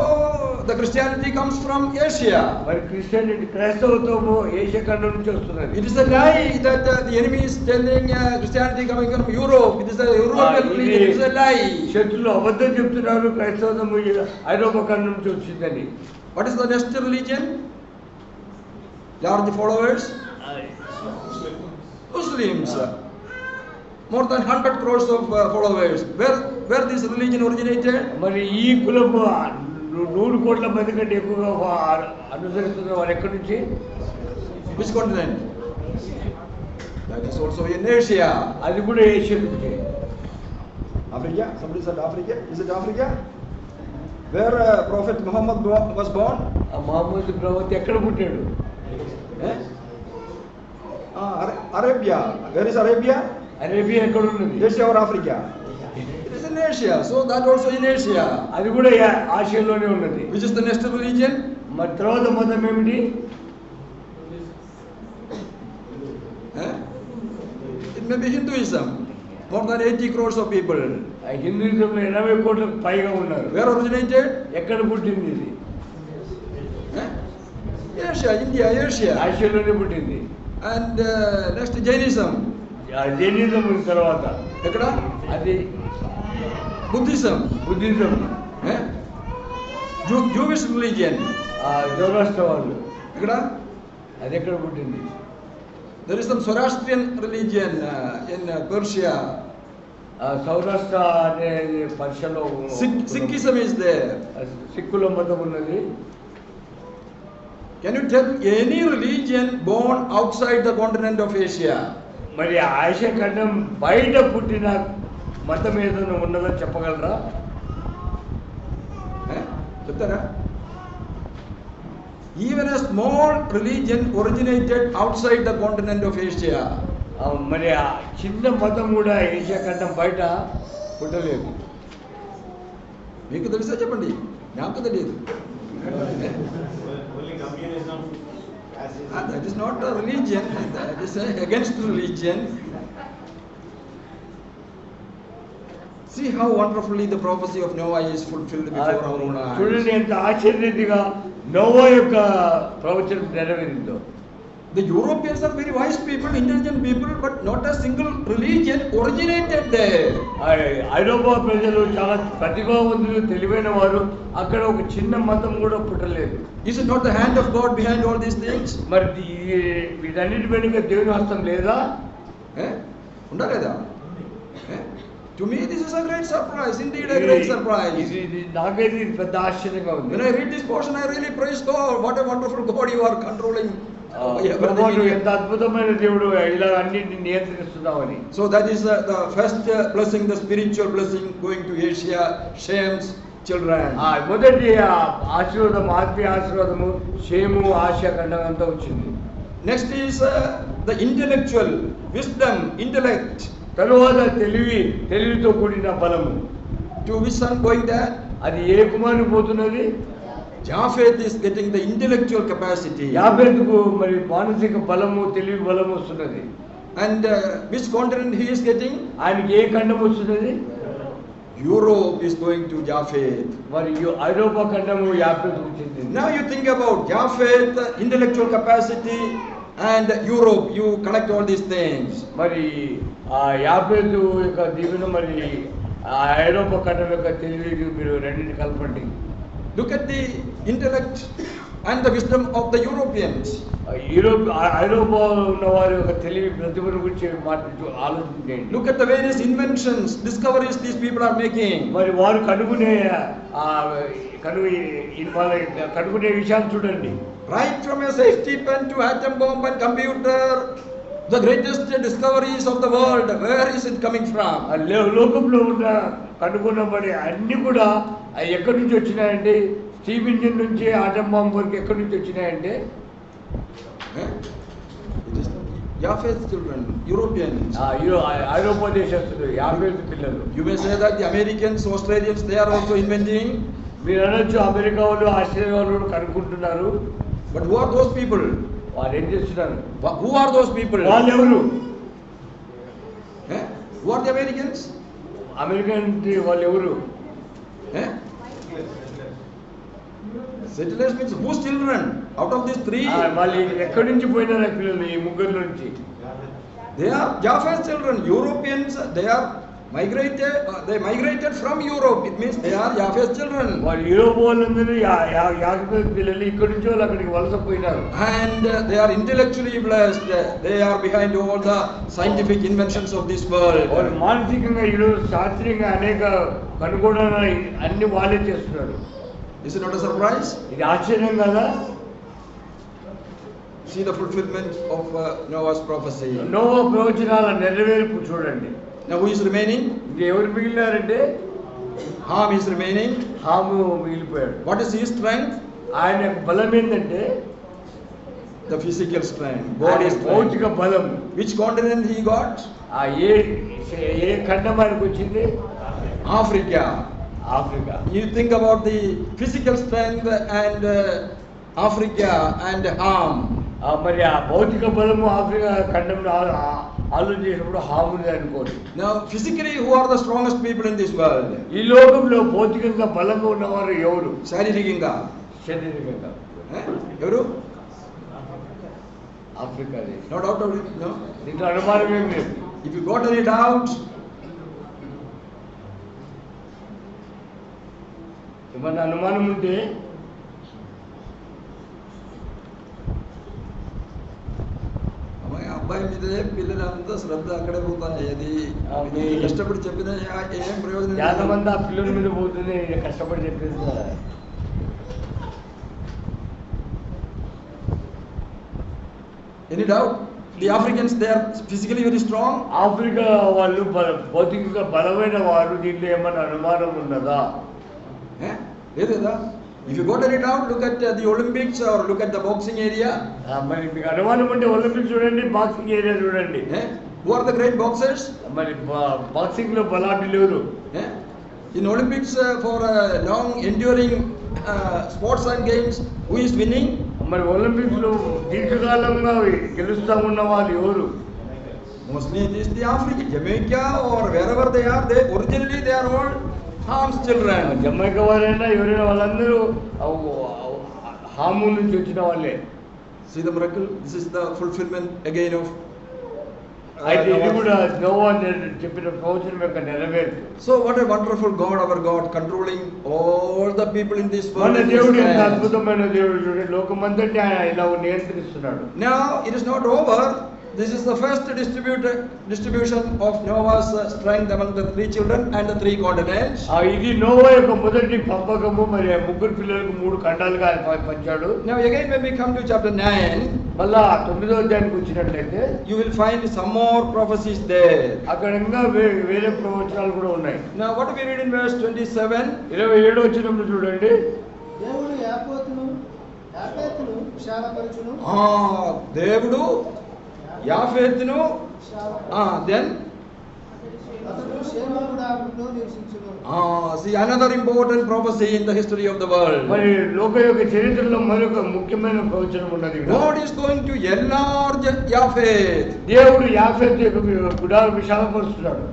the Christianity comes from Asia. మరి క్రిస్టియానిటీ క్రైస్తవత్వము ఏషియా ఖండం నుంచి వస్తున్నది. It is a lie that the enemy is telling Christianity coming from Europe. It is a European religion. It is a lie. శత్రులు అబద్ధం చెప్తున్నారు క్రైస్తవత్వము ఐరోపా ఖండం నుంచి వచ్చిందని. What is the next religion? Large followers? Muslims. More than 100 crores of followers. Where this religion originated? మరి ఈ కులము 100 కోట్ల మంది కంటే ఎక్కువగా అనుసరిస్తున్న వారు ఎక్కడి నుంచి? Which continent? That is also in Asia. అది కూడా ఏషియా నుంచి. Africa? Somebody said Africa? Is it Africa? Where Prophet Muhammad was born? Mohammed ప్రవక్త ఎక్కడ పుట్టాడు? Arabia. Where is Arabia? Arabia ఎక్కడ ఉన్నది? Asia or Africa? It is in Asia. So that also in Asia. అది కూడా ఆసియాలోనే ఉన్నది. Which is the next religion? మరి తర్వాత మతం ఏమిటి? It may be Hinduism. More than 80 crores of people. హిందూయిజంలో 80 కోట్లకు పైగా ఉన్నారు. Where originated? ఎక్కడ పుట్టింది ఇది? Asia, India, Asia. ఆసియాలోనే పుట్టింది. And next Jainism. జైనిజం తర్వాత ఎక్కడ? అది Buddhism. బుద్ధిజం. Jewish religion. జోరాస్ట్ర వాళ్ళు. ఎక్కడ? అది ఎక్కడ పుట్టింది? There is some Zoroastrian religion in Persia. Saurashtra అనే పర్షియాలో Sikhism is there. సిక్కుల మతం ఉన్నది. Can you tell any religion born outside the continent of Asia? మరి ఆసియా ఖండం బయట పుట్టిన మతం ఏదైనా ఉన్నదని చెప్పగలరా? చెప్తారా? Even a small religion originated outside the continent of Asia. మరి ఆ చిన్న మతం కూడా ఏషియా ఖండం బయట పుట్టలేదు. మీకు తెలుసా చెప్పండి, నాకు తెలియదు. That is not a religion. That is against religion. See how wonderfully the prophecy of Noah is fulfilled before our own eyes. చూడండి ఎంత ఆశ్చర్యరీతిగా నోవా యొక్క ప్రవచనం నెరవేరిందో. The Europeans are very wise people, intelligent people, but not a single religion originated there. ఐరోపా ప్రజలు చాలా ప్రతిభావంతులు, తెలివైన వారు. అక్కడ ఒక చిన్న మతం కూడా పుట్టలేదు. Is it not the hand of God behind all these things? మరి వీటన్నిటి వెనుక దేవుని హస్తం లేదా? ఉండలేదా? To me this is a great surprise, indeed a great surprise. ఇది నాకైతే ఇది పెద్ద ఆశ్చర్యంగా ఉంది. When I read this portion, I really praise God. What a wonderful God you are controlling. ఎంత అద్భుతమైన దేవుడు, ఇలా అన్నింటిని నియంత్రిస్తున్నామని. So that is the first blessing, the spiritual blessing going to Asia, Shem's children. మొదటి ఆశీర్వాదం, ఆత్మీయ ఆశీర్వాదము షేము ఆసియా ఖండం అంతా వచ్చింది. Next is the intellectual wisdom, intellect. తరువాత తెలివితో కూడిన బలము. To which son going there? అది ఏ కుమారుని పోతున్నది? Japheth is getting the intellectual capacity. యాఫెతుకు మరి మానసిక బలము, తెలివి బలము వస్తున్నది. And which continent he is getting? ఆయనకి ఏ ఖండం వస్తున్నది? Europe is going to Japheth. మరి ఐరోపా ఖండము యాపెతుకు చెందింది. Now you think about Japheth, intellectual capacity, and Europe. You connect all these things. మరి ఆ యాపెతు యొక్క దీవెన మరి ఆ ఐరోపా ఖండం యొక్క తెలివి మీరు రెండింటిని కలపండి. Look at the intellect and the wisdom of the Europeans. ఐరోపాలో ఉన్న వారి యొక్క తెలివి ప్రతిభను గురించి ఆలోచించండి. Look at the various inventions, discoveries these people are making. మరి వారు కనుగొనే విషయాలు చూడండి. Right from a safety pen to atom bomb and computer, the greatest discoveries of the world, where is it coming from? లోకంలో ఉన్న కనుగొనబడి అన్ని కూడా ఎక్కడి నుంచి వచ్చినాయంటే స్టీమ్ ఇంజిన్ నుంచి ఆటం బాంబ్ వరకు ఎక్కడి నుంచి వచ్చినాయంటే it is Japheth children, Europeans. ఐరోపా దేశస్తులు యాభేతు పిల్లలు. You may say that the Americans, Australians, they are also inventing. మీరు అనొచ్చు అమెరికా వాళ్ళు ఆస్ట్రేలియా వాళ్ళు కనుక్కుంటున్నారు. But who are those people? వాళ్ళు ఏం చేస్తున్నారు? Who are those people? వాళ్ళు ఎవరు? Who are the Americans? American వాళ్ళు ఎవరు? Settlers means whose children? Out of these three? వాళ్ళు ఎక్కడి నుంచి పోయినారు పిల్లలు ఈ ముగ్గురు నుంచి? They are Japheth's children. Europeans, they are migrated. They migrated from Europe. It means they are Japheth's children. వాళ్ళు యూరోప్ వాళ్ళందరూ యాఫెత్ పిల్లలు ఇక్కడి నుంచి వాళ్ళు అక్కడికి వలస పోయినారు. And they are intellectually blessed. They are behind all the scientific inventions of this world. వాళ్ళు మానసికంగా ఈరోజు శాస్త్రీయంగా అనేక కనుగొనలు అన్ని వాళ్ళే చేస్తున్నారు. Is it not a surprise? ఇది ఆశ్చర్యం కదా? See the fulfillment of Noah's prophecy. Noah ప్రవచనాల నెరవేర్పు చూడండి. Now who is remaining? ఎవరు మిగిలినారంటే Ham is remaining. Ham మిగిలిపోయాడు. What is his strength? ఆయన బలం ఏంటంటే The physical strength, body strength. భౌతిక బలం. Which continent he got? ఏ ఖండం ఆయనకు వచ్చింది? Africa. Africa. You think about the physical strength and Africa and Ham. మరి ఆ భౌతిక బలము ఆఫ్రికా ఖండంలో ఆలోచించినప్పుడు హాముని అనుకోండి. Now physically who are the strongest people in this world? ఈ లోకంలో భౌతికంగా బలంగా ఉన్నవారు ఎవరు? శారీరకంగా. శారీరకంగా ఎవరు? ఆఫ్రికా దేశం. No doubt about it. No. దీంట్లో అనుమానం ఏం లేదు. If you got any doubt, ఏమన్నా అనుమానం ఉంటే అబ్బాయి మీదే పిల్లలంతా శ్రద్ధ అక్కడే పోతాయి. అది కష్టపడి చెప్పినా ఏం ప్రయోజనం? చాలా మంది ఆ పిల్లల మీద పోతుంది కష్టపడి చెప్పేసి. Any doubt? The Africans, they are physically very strong. Africa వాళ్ళు భౌతికంగా బలమైన వారు. దీంట్లో ఏమన్నా అనుమానం ఉన్నదా? లేదు కదా. If you got any doubt, look at the Olympics or look at the boxing area. మరి మీకు అనుమానం ఉంటే ఒలింపిక్స్ చూడండి, బాక్సింగ్ ఏరియా చూడండి. Who are the great boxers? మరి బాక్సింగ్ లో బలాఢ్యులు ఎవరు? In Olympics for long enduring sports and games, who is winning? మరి ఒలింపిక్స్ లో దీర్ఘకాలంగా గెలుస్తా ఉన్న వాళ్ళు ఎవరు? Mostly it is the African, Jamaica or wherever they are. They originally they are all Ham's children. Jamaica వారైనా ఎవరైనా వాళ్ళందరూ హాము నుంచి వచ్చిన వాళ్ళే. See the miracle. This is the fulfillment again of. అయితే ఇది కూడా నోవా చెప్పిన ప్రవచనం యొక్క నెరవేర్పు. So what a wonderful God, our God, controlling all the people in this world. మన దేవుడు ఎంత అద్భుతమైన దేవుడు చూడండి, లోకమంతటి ఆయన ఇలా నియంత్రిస్తున్నాడు. Now it is not over. This is the first distribution of Noah's strength among the three children and the three continents. ఇది Noah యొక్క మొదటి పంపకము. మరి ముగ్గురు పిల్లలకు 3 ఖండాలుగా పంచాడు. Now again when we come to chapter 9, మళ్ళా 9వ అధ్యాయానికి వచ్చినట్లయితే you will find some more prophecies there. అక్కడ ఇంకా వేరే ప్రవచనాలు కూడా ఉన్నాయి. Now what do we read in verse 27? 27వ వచనంలో చూడండి. దేవుడు యాఫెతును శాపపరచును. దేవుడు యాఫెతును then అతడు షేము గుడారంలో నివసించును. See, another important prophecy in the history of the world. మరి లోక యొక్క చరిత్రలో మరొక ముఖ్యమైన ప్రవచనం ఉన్నది ఇక్కడ. God is going to enlarge Japheth. దేవుడు యాఫెతు యొక్క గుడారం విశాలపరుస్తున్నాడు.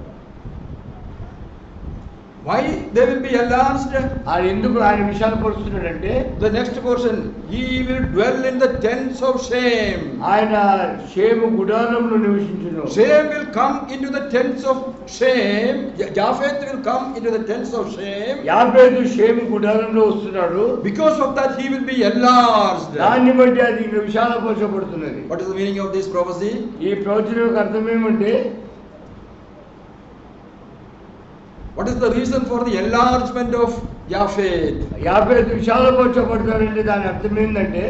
Why they will be enlarged? ఆయన ఎందుకు ఆయన విశాలపరుస్తున్నాడంటే The next portion, he will dwell in the tents of shame. ఆయన షేము గుడారంలో నివసించును. Shame will come into the tents of shame. Japheth will come into the tents of shame. యాఫెతు షేము గుడారంలో వస్తున్నాడు. Because of that, he will be enlarged. దాన్ని బట్టి అది ఇంకా విశాలపరచబడుతున్నది. What is the meaning of this prophecy? ఈ ప్రవచనం యొక్క అర్థం ఏమంటే What is the reason for the enlargement of Japheth? యాఫెతు విశాలపరచబడతాడంటే దాని అర్థం ఏంటంటే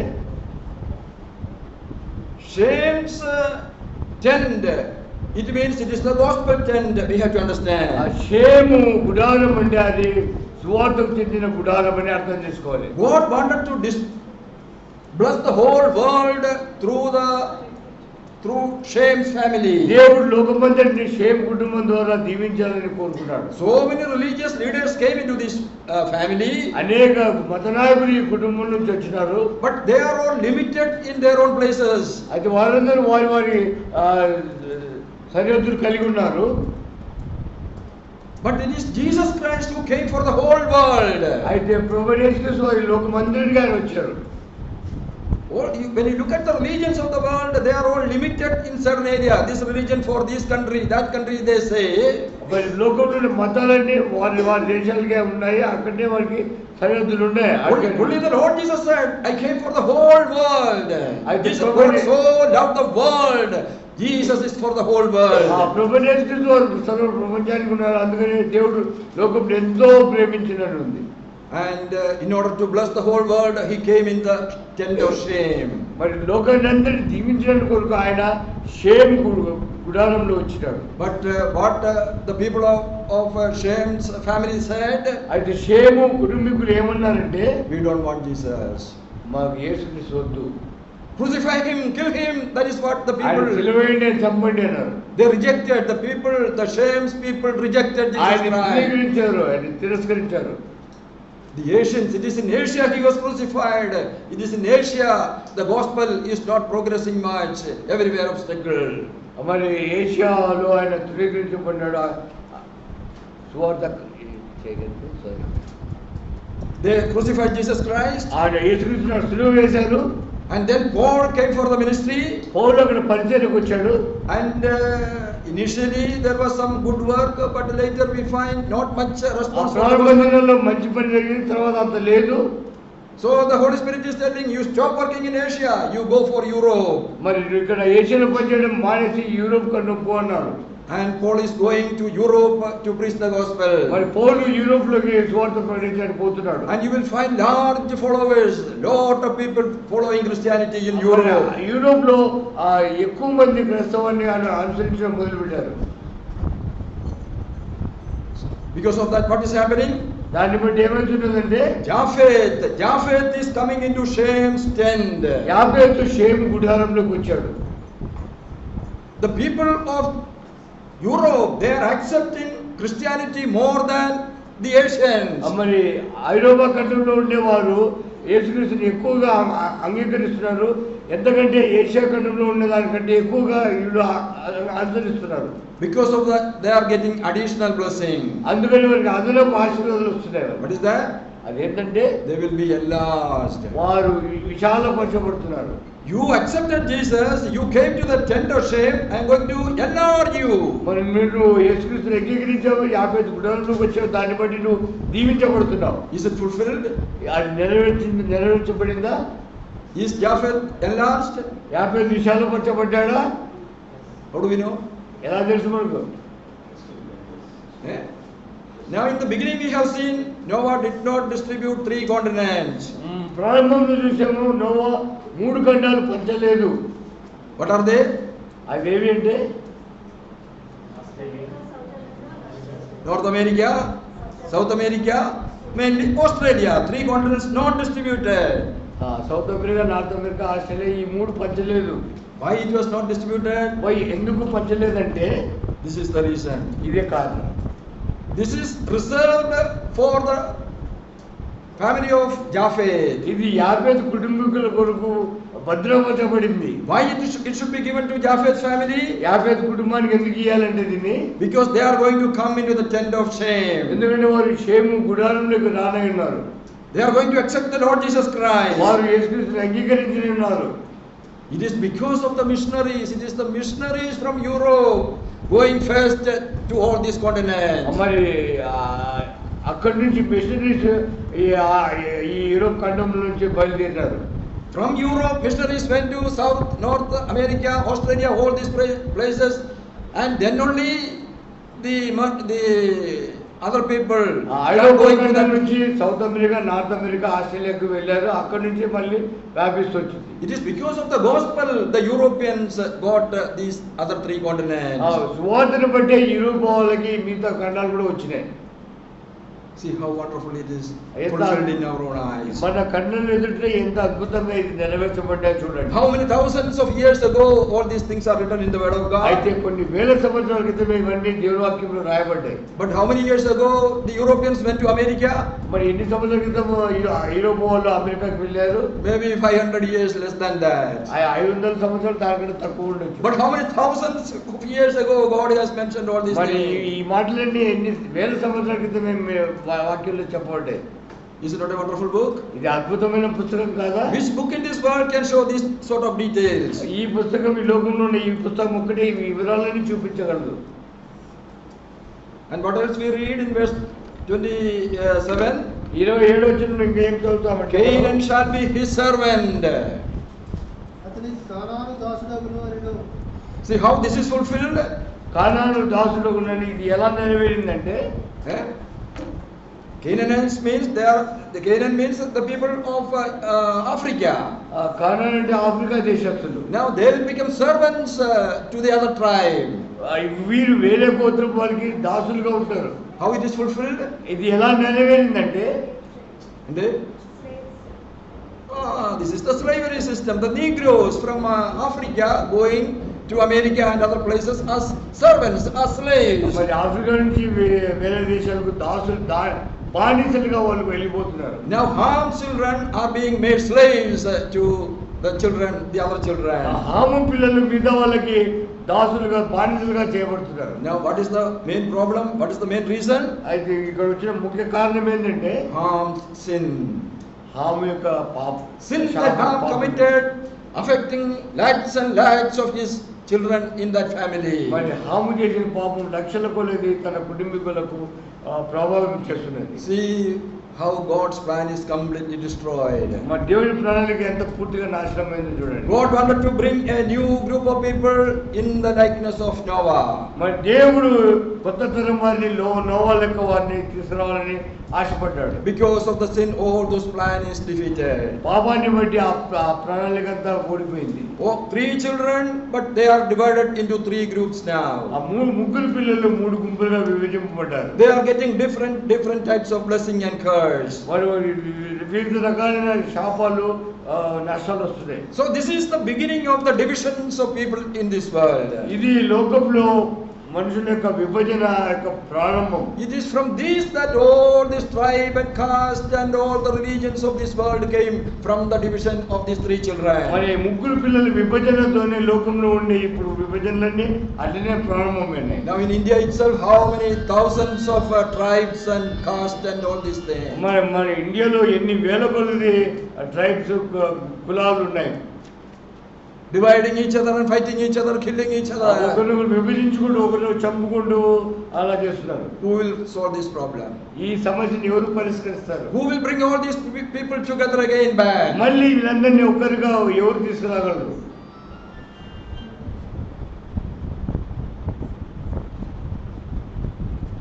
Shame's tent. It means it is the gospel tent. We have to ఆ understand. షేము గుడారం అంటే అది సువార్తకు చెందిన గుడారం అని అర్థం చేసుకోవాలి. God wanted to bless the whole world through Shame's family. దేవుడు లోకమంతటిని షేము కుటుంబం ద్వారా దీవించాలని కోరుకున్నాడు. So many religious leaders came into this family, అనేక మత నాయకులు ఈ కుటుంబం నుంచి వచ్చినారు. but they are all limited in their own places. అయితే వారందరూ వారి వారి సరిహద్దులు కలిగి ఉన్నారు. But it is Jesus Christ who came for the whole world. అయితే ప్రభువైన యేసుక్రీస్తు వారు లోకమంతటిగా ఆయన వచ్చారు. When you look at the religions of the world, they are all limited in certain area. This religion for this country, that country, they say. మరి లోకంలోని మతాలన్నీ వారి వారి దేశాలుగా ఉన్నాయి. అక్కడే వారికి సరిహద్దులు ఉన్నాయి. Only the Lord Jesus said, I came for the whole world. Jesus God so loved the world. Jesus is for the whole world. ప్రభువైన యేసుక్రీస్తు వారు సర్వ ప్రపంచానికి ఉన్నారు. అందుకని దేవుడు లోకం ఎంతో ప్రేమించినట్టు ఉంది. And in order to bless the whole world, he came in the tent of shame. మరి లోకాన్ని అందరినీ దీవించడానికి కొరకు ఆయన షేమ్ గుడారంలో వచ్చినాడు. But what the people of Shame's family said, అయితే షేము కుటుంబీకులు ఏమన్నారంటే we don't want Jesus. మాకు యేసుక్రీస్తు వద్దు, Crucify him, kill him. That is what the ఆయన people. సిలువేయండి చంపండి అన్నారు. They rejected, the people, the Shame's people rejected Jesus ఆయన Christ. తిరస్కరించారు, ఆయన తిరస్కరించారు. The Asians, it is in Asia he was crucified. It is in Asia the gospel is not progressing much. Everywhere obstacle. మరి ఏషియాలో ఆయన ధృవీకరించబడినాడు. సువార్త They crucified Jesus Christ. ఆయన యేసుక్రీస్తును సిలువ వేశారు. And then Paul came for the ministry. పౌలు అక్కడ పరిచర్యకు వచ్చాడు. And initially there was some good work, but later we find not much response. ప్రారంభ దినాల్లో మంచి పని జరిగింది, తర్వాత అంత లేదు. So the Holy Spirit is telling you, stop working in Asia, you go for Europe. మరి ఇక్కడ ఏషియాలో పనిచేయడం మానేసి యూరోప్ కన్నా పో అన్నారు. And Paul is going to Europe to preach the gospel. మరి పౌలు యూరోప్ లోకి స్వార్థ ప్రకటించడానికి పోతున్నాడు. And you will find large followers, lot of people following Christianity in Europe. Europe లో ఎక్కువ మంది క్రైస్తవాన్ని అనుసరించడం మొదలు పెట్టారు. Because of that, what is happening? దాన్ని బట్టి ఏమవుతున్నదంటే Japheth is coming into Shame's tent. యాఫెతు షేము గుడారంలోకి వచ్చాడు. The people of Europe, they are accepting Christianity more than the Asians. మరి ఐరోపా ఖండంలో ఉండేవారు యేసుక్రీస్తుని ఎక్కువగా అంగీకరిస్తున్నారు. ఎంతకంటే ఏషియా ఖండంలో ఉన్న దానికంటే ఎక్కువగా వీళ్ళు అనుసరిస్తున్నారు. Because of that, they are getting additional blessing. అందుకని వారికి అదనపు ఆశీర్వాదాలు వస్తున్నాయి. What is that? అదేంటంటే They will be enlarged. వారు విశాలపరచబడుతున్నారు. You accepted Jesus, you came to the tent of shame, I am going to enlarge you. మరి మీరు యేసుక్రీస్తుని అంగీకరించావు, యాఫెతు గుడారంలోకి వచ్చావు, దాన్ని బట్టి నువ్వు దీవించబడుతున్నావు. Is it fulfilled? అది నెరవేర్చబడిందా? Is Japheth enlarged? యాఫెతు విశాలపరచబడ్డాడా? How do we know? ఎలా తెలుసు మనకు? Now in the beginning we have seen Noah did not distribute 3 continents. ప్రారంభంలో చూసాము నోవా 3 ఖండాలు పంచలేదు. What are they? అవేవి అంటే North America, South America, mainly Australia. 3 continents not distributed. South America, north America, Australia, ఈ 3 పంచలేదు. Why it was not distributed? ఎందుకు పంచలేదంటే This is the reason. ఇదే కారణం. This is reserved for the family of Japheth. ఇది యాఫెతు కుటుంబీకుల కొరకు భద్రపరచబడింది. Why it should be given to Japheth's family? యాఫెతు కుటుంబానికి ఎందుకు ఇవ్వాలంటే దీన్ని? Because they are going to come into the tent of shame. ఎందుకంటే వారు షేము గుడారంలోకి రానయ్యున్నారు. They are going to accept the Lord Jesus Christ. వారు యేసుక్రీస్తుని అంగీకరించి ఉన్నారు. It is because of the missionaries. It is the missionaries from Europe going first to all these continents. మరి అక్కడి నుంచి machineries ఈ యూరోప్ ఖండం నుంచి బయలుదేరారు. From Europe, missionaries went to South, North America, Australia, all these places, and then only the other people are going to that. నుంచి south America, north America, ఆస్ట్రేలియాకు వెళ్ళారు. అక్కడి నుంచి మళ్ళీ వ్యాపిస్తూ వచ్చింది. It is because of the gospel the Europeans got these other three continents. సువార్తను బట్టి Europe వాళ్ళకి మిగతా ఖండాలు కూడా వచ్చినాయి. See how wonderful it is fulfilled in our own eyes. మన కన్నుల ఎదుట ఎంత అద్భుతంగా ఇది నెరవేర్చబడ్డాయి చూడండి. How many thousands of years ago all these things are written in the word of God? అయితే కొన్ని వేల సంవత్సరాల క్రితం ఇవన్నీ దేవుని వాక్యంలో రాయబడ్డాయి. But how many years ago the Europeans went to America? మరి ఎన్ని సంవత్సరాల క్రితం యూరోప్ వాళ్ళు అమెరికాకి వెళ్ళారు? Maybe 500 years less than that. 500 సంవత్సరాలు దానికంటే తక్కువ ఉండొచ్చు. But how many thousands of years ago God has mentioned all these మరి things? ఈ మాటలన్నీ ఎన్ని వేల సంవత్సరాల క్రితమే వాక్యంలో చెప్పబడ్డాయి. Is it not a wonderful book? ఇది అద్భుతమైన పుస్తకం కాదా? Which book in this world can show these sort of details? ఈ పుస్తకం ఈ లోకంలో ఈ పుస్తకం ఒక్కటే ఈ వివరాలన్నీ చూపించగలదు. And what else we read in verse 27? 27 వచనంలో ఇంకేం చదువుతామంటే Canaan shall be his servant. అతని కానాను దాసుడగును అనెను. See how this is fulfilled? Canaan దాసుడు ఉన్నది. ఇది ఎలా నెరవేరిందంటే Eh? Canaanites means the Canaan means the people of Africa. Conan అంటే Africa దేశస్తులు. Now they will become servants to the other tribe. వీరు వేరే గోత్రపు వాళ్ళకి దాసులుగా ఉంటారు. How it is fulfilled? ఇది ఎలా నెరవేరిందంటే This is the slavery system. The Negroes from Africa going to America and other places as servants, as slaves. మరి Africa నుంచి వేరే దేశాలకు దాసులు బానిసలుగా వాళ్ళు వెళ్ళిపోతున్నారు. Now Ham's children are being made slaves to the children, the other children. Ham పిల్లలు మిగతా వాళ్ళకి దాసులుగా బానిసలుగా చేయబడుతున్నారు. Now what is the main problem? What is the main reason? అయితే ఇక్కడ వచ్చిన ముఖ్య కారణం ఏంటంటే Ham's sin. హాము యొక్క పాపం. Sin that Ham committed affecting lakhs and lakhs of his children in that family. మరి హాము చేసిన పాపం లక్షల కొలది తన కుటుంబీకులకు ప్రభావం చేస్తున్నది. See how God's plan is completely destroyed. మరి దేవుని ప్రణాళిక ఎంత పూర్తిగా నాశనమైందో చూడండి. God wanted to bring a new group of people in the likeness of Noah. మరి దేవుడు కొత్త తరం వారిని నోవా లెక్క వారిని తీసుకురావాలని ఆశపడ్డాడు. Because of the sin, all those plan is defeated. పాపాన్ని బట్టి ఆ ప్రణాళిక అంతా ఓడిపోయింది. Oh, 3 children, but they are divided into 3 groups now. ఆ ముగ్గురు పిల్లలు 3 గుంపులుగా విభజింపబడ్డారు. They are getting different types of blessing and curse. వారు వివిధ రకాలైన శాపాలు నష్టాలు వస్తున్నాయి. So this is the beginning of the divisions of people in this world. ఇది లోకంలో మనుషుల యొక్క విభజన యొక్క ప్రారంభం. It is from these that all this tribe and caste and all the religions of this world came, from the division of these 3 children. మరి ముగ్గురు పిల్లలు విభజనతోనే లోకంలో ఉండే ఇప్పుడు విభజనలన్నీ అట్లనే ప్రారంభమైనాయి. Now in India itself, how many thousands of tribes and caste and all these things. మన ఇండియాలో ఎన్ని వేల కొలది ట్రైబ్స్ కులాలు ఉన్నాయి. Dividing each other and fighting each other, killing each other. ఒకరినొకరు విభజించుకుంటూ ఒకరిని చంపుకుంటూ అలా చేస్తున్నారు. Who will solve this problem? ఈ సమస్యను ఎవరు పరిష్కరిస్తారు? Who will bring all these people together again back? మళ్ళీ వీళ్ళందరినీ ఒక్కరిగా ఎవరు తీసుకురాగలరు?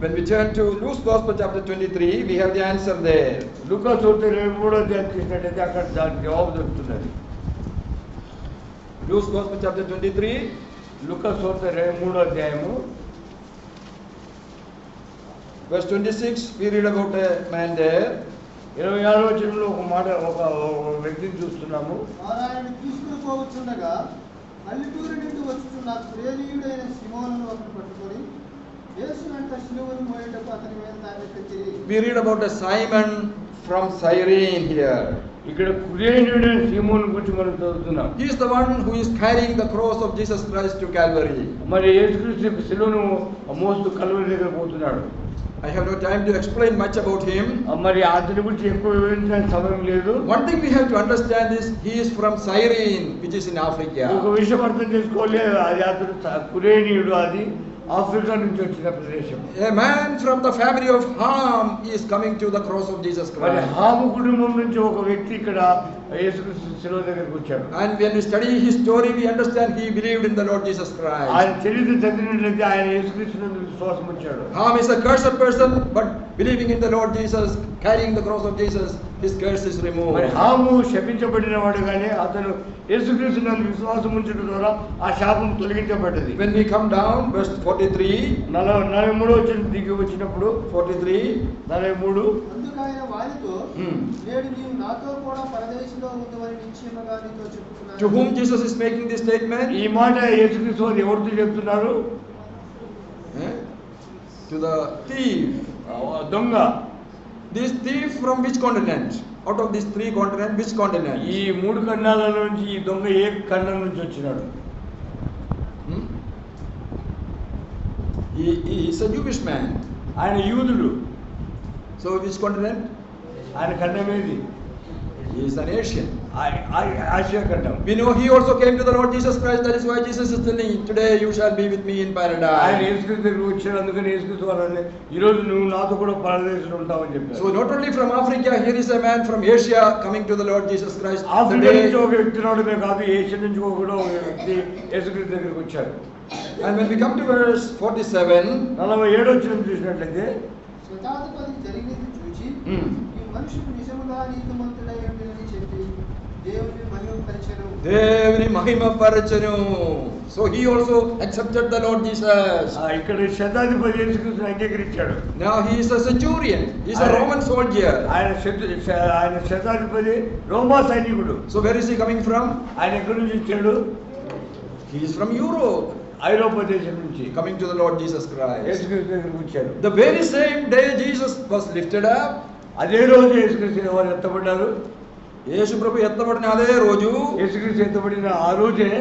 When we turn to Luke's Gospel chapter 23, we have the answer there. లూకా సువార్త 23వ అధ్యాయం తీసినట్టయితే అక్కడ దానికి జవాబు దొరుకుతున్నది. Luke's Gospel chapter 23. లూకా సువార్త 23వ అధ్యాయము Verse 26, we read about a man there. 26వ వచనంలో ఒక వ్యక్తిని చూస్తున్నాము. ఆయన తీసుకుని పోవచ్చుండగా పల్లెటూరు నుండి వచ్చుచున్న క్రేనీయుడైన సిమోనును ఒకడు పట్టుకొని యేసు వెంట సిలువను మోయుటకు అతని మీద తానెత్తిరి. We read about a Simon from Cyrene here. ఇక్కడ కురేనుడైన సీమోను గురించి మనం చదువుతున్నాం. He is the one who is carrying the cross of Jesus Christ to Calvary. మరి యేసుక్రీస్తు శిలువను మోస్తూ కల్వరి దగ్గర పోతున్నాడు. I have no time to explain much about him. మరి అతని గురించి ఎక్కువ వివరించడానికి సమయం లేదు. One thing we have to understand is he is from Cyrene, which is in Africa. ఒక విషయం అర్థం చేసుకోవాలి, అది అతను కురేనీయుడు, అది ఆఫ్రికా నుంచి వచ్చిన ప్రదేశం. A man from the family of Ham is coming to the cross of Jesus మరి Christ. హాము కుటుంబం నుంచి ఒక వ్యక్తి ఇక్కడ యేసుక్రీస్తు శిలువ దగ్గరికి వచ్చాడు. And when we study his story, we understand he believed in the Lord Jesus Christ. ఆయన చరిత్ర చదివినట్లయితే ఆయన యేసుక్రీస్తునందు విశ్వాసం ఉంచాడు. Ham is a cursed person, but believing in the Lord Jesus, carrying the cross of Jesus, his curse is మరి removed. Ham శపించబడిన వాడు, కానీ అతను యేసుక్రీస్తునందు విశ్వాసం ఉంచడం ద్వారా ఆ శాపం తొలగించబడ్డది. When we come down, verse 43, 43 దిగి వచ్చినప్పుడు 43, 43 అందుకు ఆయన వారితో, Hmm. నేడు నీవు నాతో కూడా పరదేశంలో ఉందని నిశ్చయముగా నీతో చెప్పుకున్నాను. To whom Jesus is making this statement? ఈ మాట యేసుక్రీస్తు వారు ఎవరితో చెప్తున్నారు? Eh? To the thief. దొంగ. This thief from which continent? Out of these three continents, which continent? ఈ 3 ఖండాల నుంచి ఈ దొంగ ఏ ఖండం నుంచి వచ్చినాడు? Hmm? He is a Jewish man. ఆయన యూదుడు. So which continent? ఆయన ఖండం ఏది? He is an Asian. Asia ఖండం. We know he also came to the Lord Jesus Christ. That is why Jesus is telling, today you shall be with me in ఆయన paradise. యేసుక్రీస్తు దగ్గరికి వచ్చాడు, అందుకని యేసుక్రీస్తు వారు అన్నారు, ఈ రోజు నువ్వు నాతో కూడా పరదేశంలో ఉంటావని చెప్పారు. So not only from Africa, here is a man from Asia coming to the Lord Jesus Christ. Africa Today, నుంచి ఒక వ్యక్తి రావడమే కాదు, ఏషియా నుంచి కూడా ఒక వ్యక్తి యేసుక్రీస్తు దగ్గరికి వచ్చాడు. and when we come to verse 47, 47 వచనం చూసినట్లయితే, శతాధిపతి జరిగినది చూచి, Hmm. ఈ మనుషుడు నిజముగా నీతిమంతుడై ఉండేదని చెప్పి దేవుని మహిమపరిచెను. దేవుని మహిమపరచెను. So he also accepted the Lord Jesus. ఇక్కడ శతాధిపతి యేసుక్రీస్తుని అంగీకరించాడు. Now he is a centurion. He is a Roman soldier. ఆయన శతాధిపతి రోమా సైనికుడు. So where is he coming from? ఆయన ఎక్కడి నుంచి వచ్చాడు? He is from Europe, ఐరోపా దేశం నుంచి coming to the Lord Jesus Christ. యేసుక్రీస్తు దగ్గరికి వచ్చాడు. The very same day Jesus was lifted up. అదే రోజు యేసుక్రీస్తు వారు ఎత్తబడ్డారు. యేసు ప్రభు ఎత్తబడిన అదే రోజు యేసుక్రీస్తు ఎత్తబడిన ఆ రోజే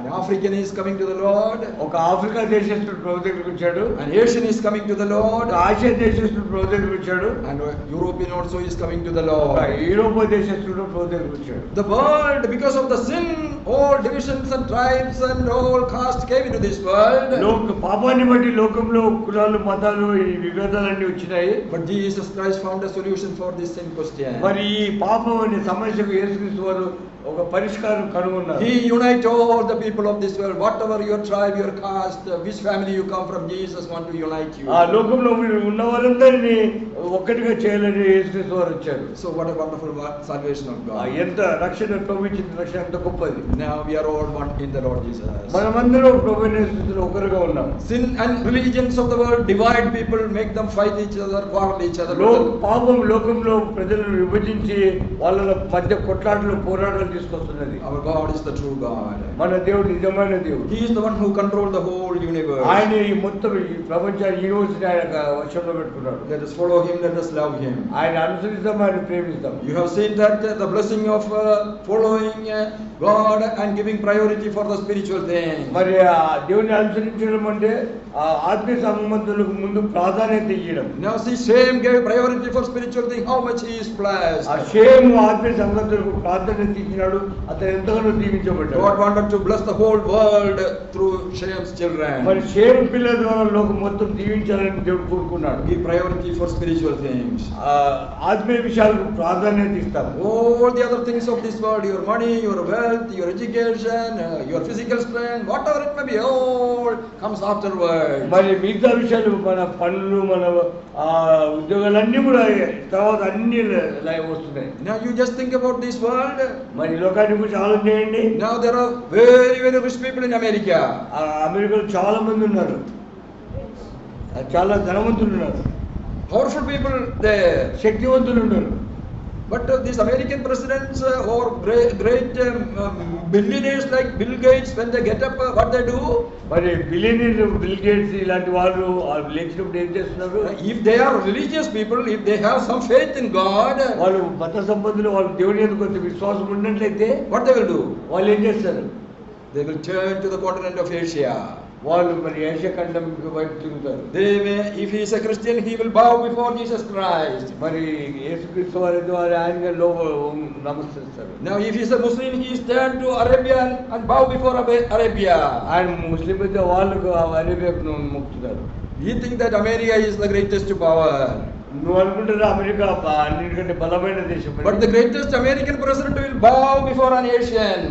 an African is coming to the Lord. ఒక ఆఫ్రికా దేశస్తుడు ప్రభు దగ్గరికి వచ్చాడు. An Asian is coming to the Lord. ఒక ఆసియా దేశస్తుడు ప్రభు దగ్గరికి వచ్చాడు. And European also is coming to the ఒక Lord. యూరోపా దేశస్తుడు ప్రభు దగ్గరికి వచ్చాడు. The world, because of the sin, all divisions and tribes and all caste came into this world. పాపాన్ని బట్టి లోకంలో కులాలు, మతాలు, ఈ విభేదాలన్నీ వచ్చినాయి. But Jesus Christ found a solution for this sin question. మరి ఈ పాపం అనే సమస్యకు యేసుక్రీస్తు వారు ఒక పరిష్కారం కనుగొన్నారు. He united all the people of this world, whatever your tribe, your caste, which family you come from, Jesus want to unite you. ఆ లోకంలో మీరు ఉన్న వాళ్ళందరినీ ఒక్కటిగా చేయాలని యేసుక్రీస్తు వారు వచ్చారు. So what a wonderful salvation of God. ఎంత రక్షణ, ప్రభు ఇచ్చిన రక్షణ ఎంత గొప్పది. Now we are all one in the Lord Jesus. మనమందరం ప్రభు అయిన యేసుక్రీస్తులో ఒకరుగా ఉన్నాం. Sin and religions of the world divide people, make them fight each other, quarrel each other. పాపం లోకంలో ప్రజలను విభజించి వాళ్ళ మధ్య కొట్లాటలు, పోరాటాలు తీసుకొస్తున్నది. Our God is the true God. మన దేవుడు నిజమైన దేవుడు. He is the one who controls the whole universe. ఆయన ఈ మొత్తం ఈ ప్రపంచాన్ని, యూనివర్సిటీ ఆయన వశంలో పెట్టుకున్నాడు. Let us follow him, let us love him. ఆయన అనుసరిస్తాం, ఆయన ప్రేమిస్తాం. You have seen that the blessing of following God and giving priority for the spiritual things. మరి ఆ దేవుని అనుసరించడం అంటే ఆ ఆత్మీయ సంబంధులకు ముందు ప్రాధాన్యత ఇవ్వడం. Now see, Shem gave priority for spiritual things. How much he is blessed. ఆ షేము ఆత్మీయ సంబంధులకు ప్రాధాన్యత ఇచ్చినాడు. అతను ఎంతగానో దీవించబడ్డాడు. God wanted to bless the whole world through Shem's children. మరి షేము పిల్లల ద్వారా లోకం మొత్తం దీవించాలని దేవుడు కోరుకున్నాడు. Give priority for spiritual things. ఆత్మీయ విషయాలకు ప్రాధాన్యత ఇస్తాం. All the other things of this world, your money, your wealth, your education, your physical strength, whatever it may be, all comes afterwards. మరి మిగతా విషయాలు, మన పనులు, మన ఉద్యోగాలన్నీ కూడా తర్వాత అన్ని వస్తున్నాయి. Now you just think about this world. మరి లోకాన్ని గురించి ఆలోచన చేయండి. Now there are very, very rich people in America. అమెరికాలో చాలా మంది ఉన్నారు, చాలా ధనవంతులు ఉన్నారు, Powerful people there. శక్తివంతులు ఉన్నారు. But these American presidents or great billionaires like Bill Gates, when they get up, what they do? మరి బిలియనీర్ బిల్ గేట్స్ ఇలాంటి వాళ్ళు లేచినప్పుడు ఏం చేస్తున్నారు? If they are religious people, if they have some faith in God, వాళ్ళు మత సంబంధులు, వాళ్ళు దేవుని యందు కొంచెం విశ్వాసం ఉన్నట్లయితే what they will do? వాళ్ళు ఏం చేస్తారు? They will turn to the continent of Asia. వాళ్ళు మరి ఏషియా ఖండం వైపు తిరుగుతారు. They may, if he is a Christian, he will bow before Jesus Christ. మరి యేసుక్రీస్తు వారి ఆయన నమస్కరిస్తారు. Now, if he is a Muslim, he is turned to Arabia and bow before Arabia. ఆయన ముస్లిం అయితే వాళ్ళకు అరేబియాకు మొక్కుతారు. You think that America is the greatest power, నువ్వు అనుకుంటున్నా America అన్నిటికంటే బలమైన దేశం, but the greatest American president will bow before an Asian.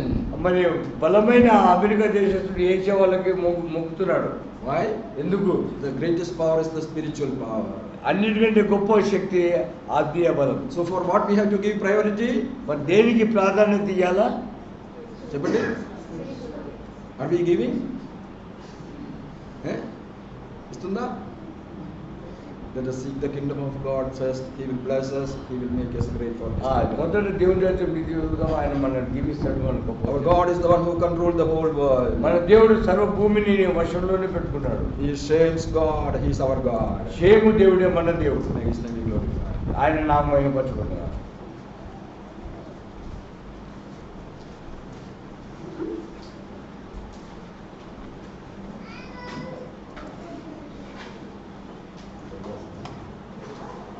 మరి బలమైన అమెరికా దేశస్తుడు ఏషియా వాళ్ళకి మొక్కుతున్నాడు. Why? ఎందుకు? The greatest power is the spiritual power. అన్నిటికంటే గొప్ప శక్తి ఆత్మీయ బలం. So for what we have to give priority? మరి దేనికి ప్రాధాన్యత ఇవ్వాలా చెప్పండి. Are we giving? ఇస్తుందా? Let us seek the kingdom of God first. He will bless us. He will make us great for His kingdom. మొదట దేవుని రాజ్యం నిధిగా ఆయన మనల్ని దీవిస్తాడు. మనకు Our God is the one who controls the whole world. మన దేవుడు సర్వ భూమిని వశంలోనే పెట్టుకున్నాడు. He is Shem's God. He is our God. షేము దేవుడే మన దేవుడు. May His name be glorified. ఆయన నామం పట్టుకున్నాడు.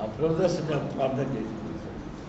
ఆ ప్రదర్శన ప్రార్థన చేసి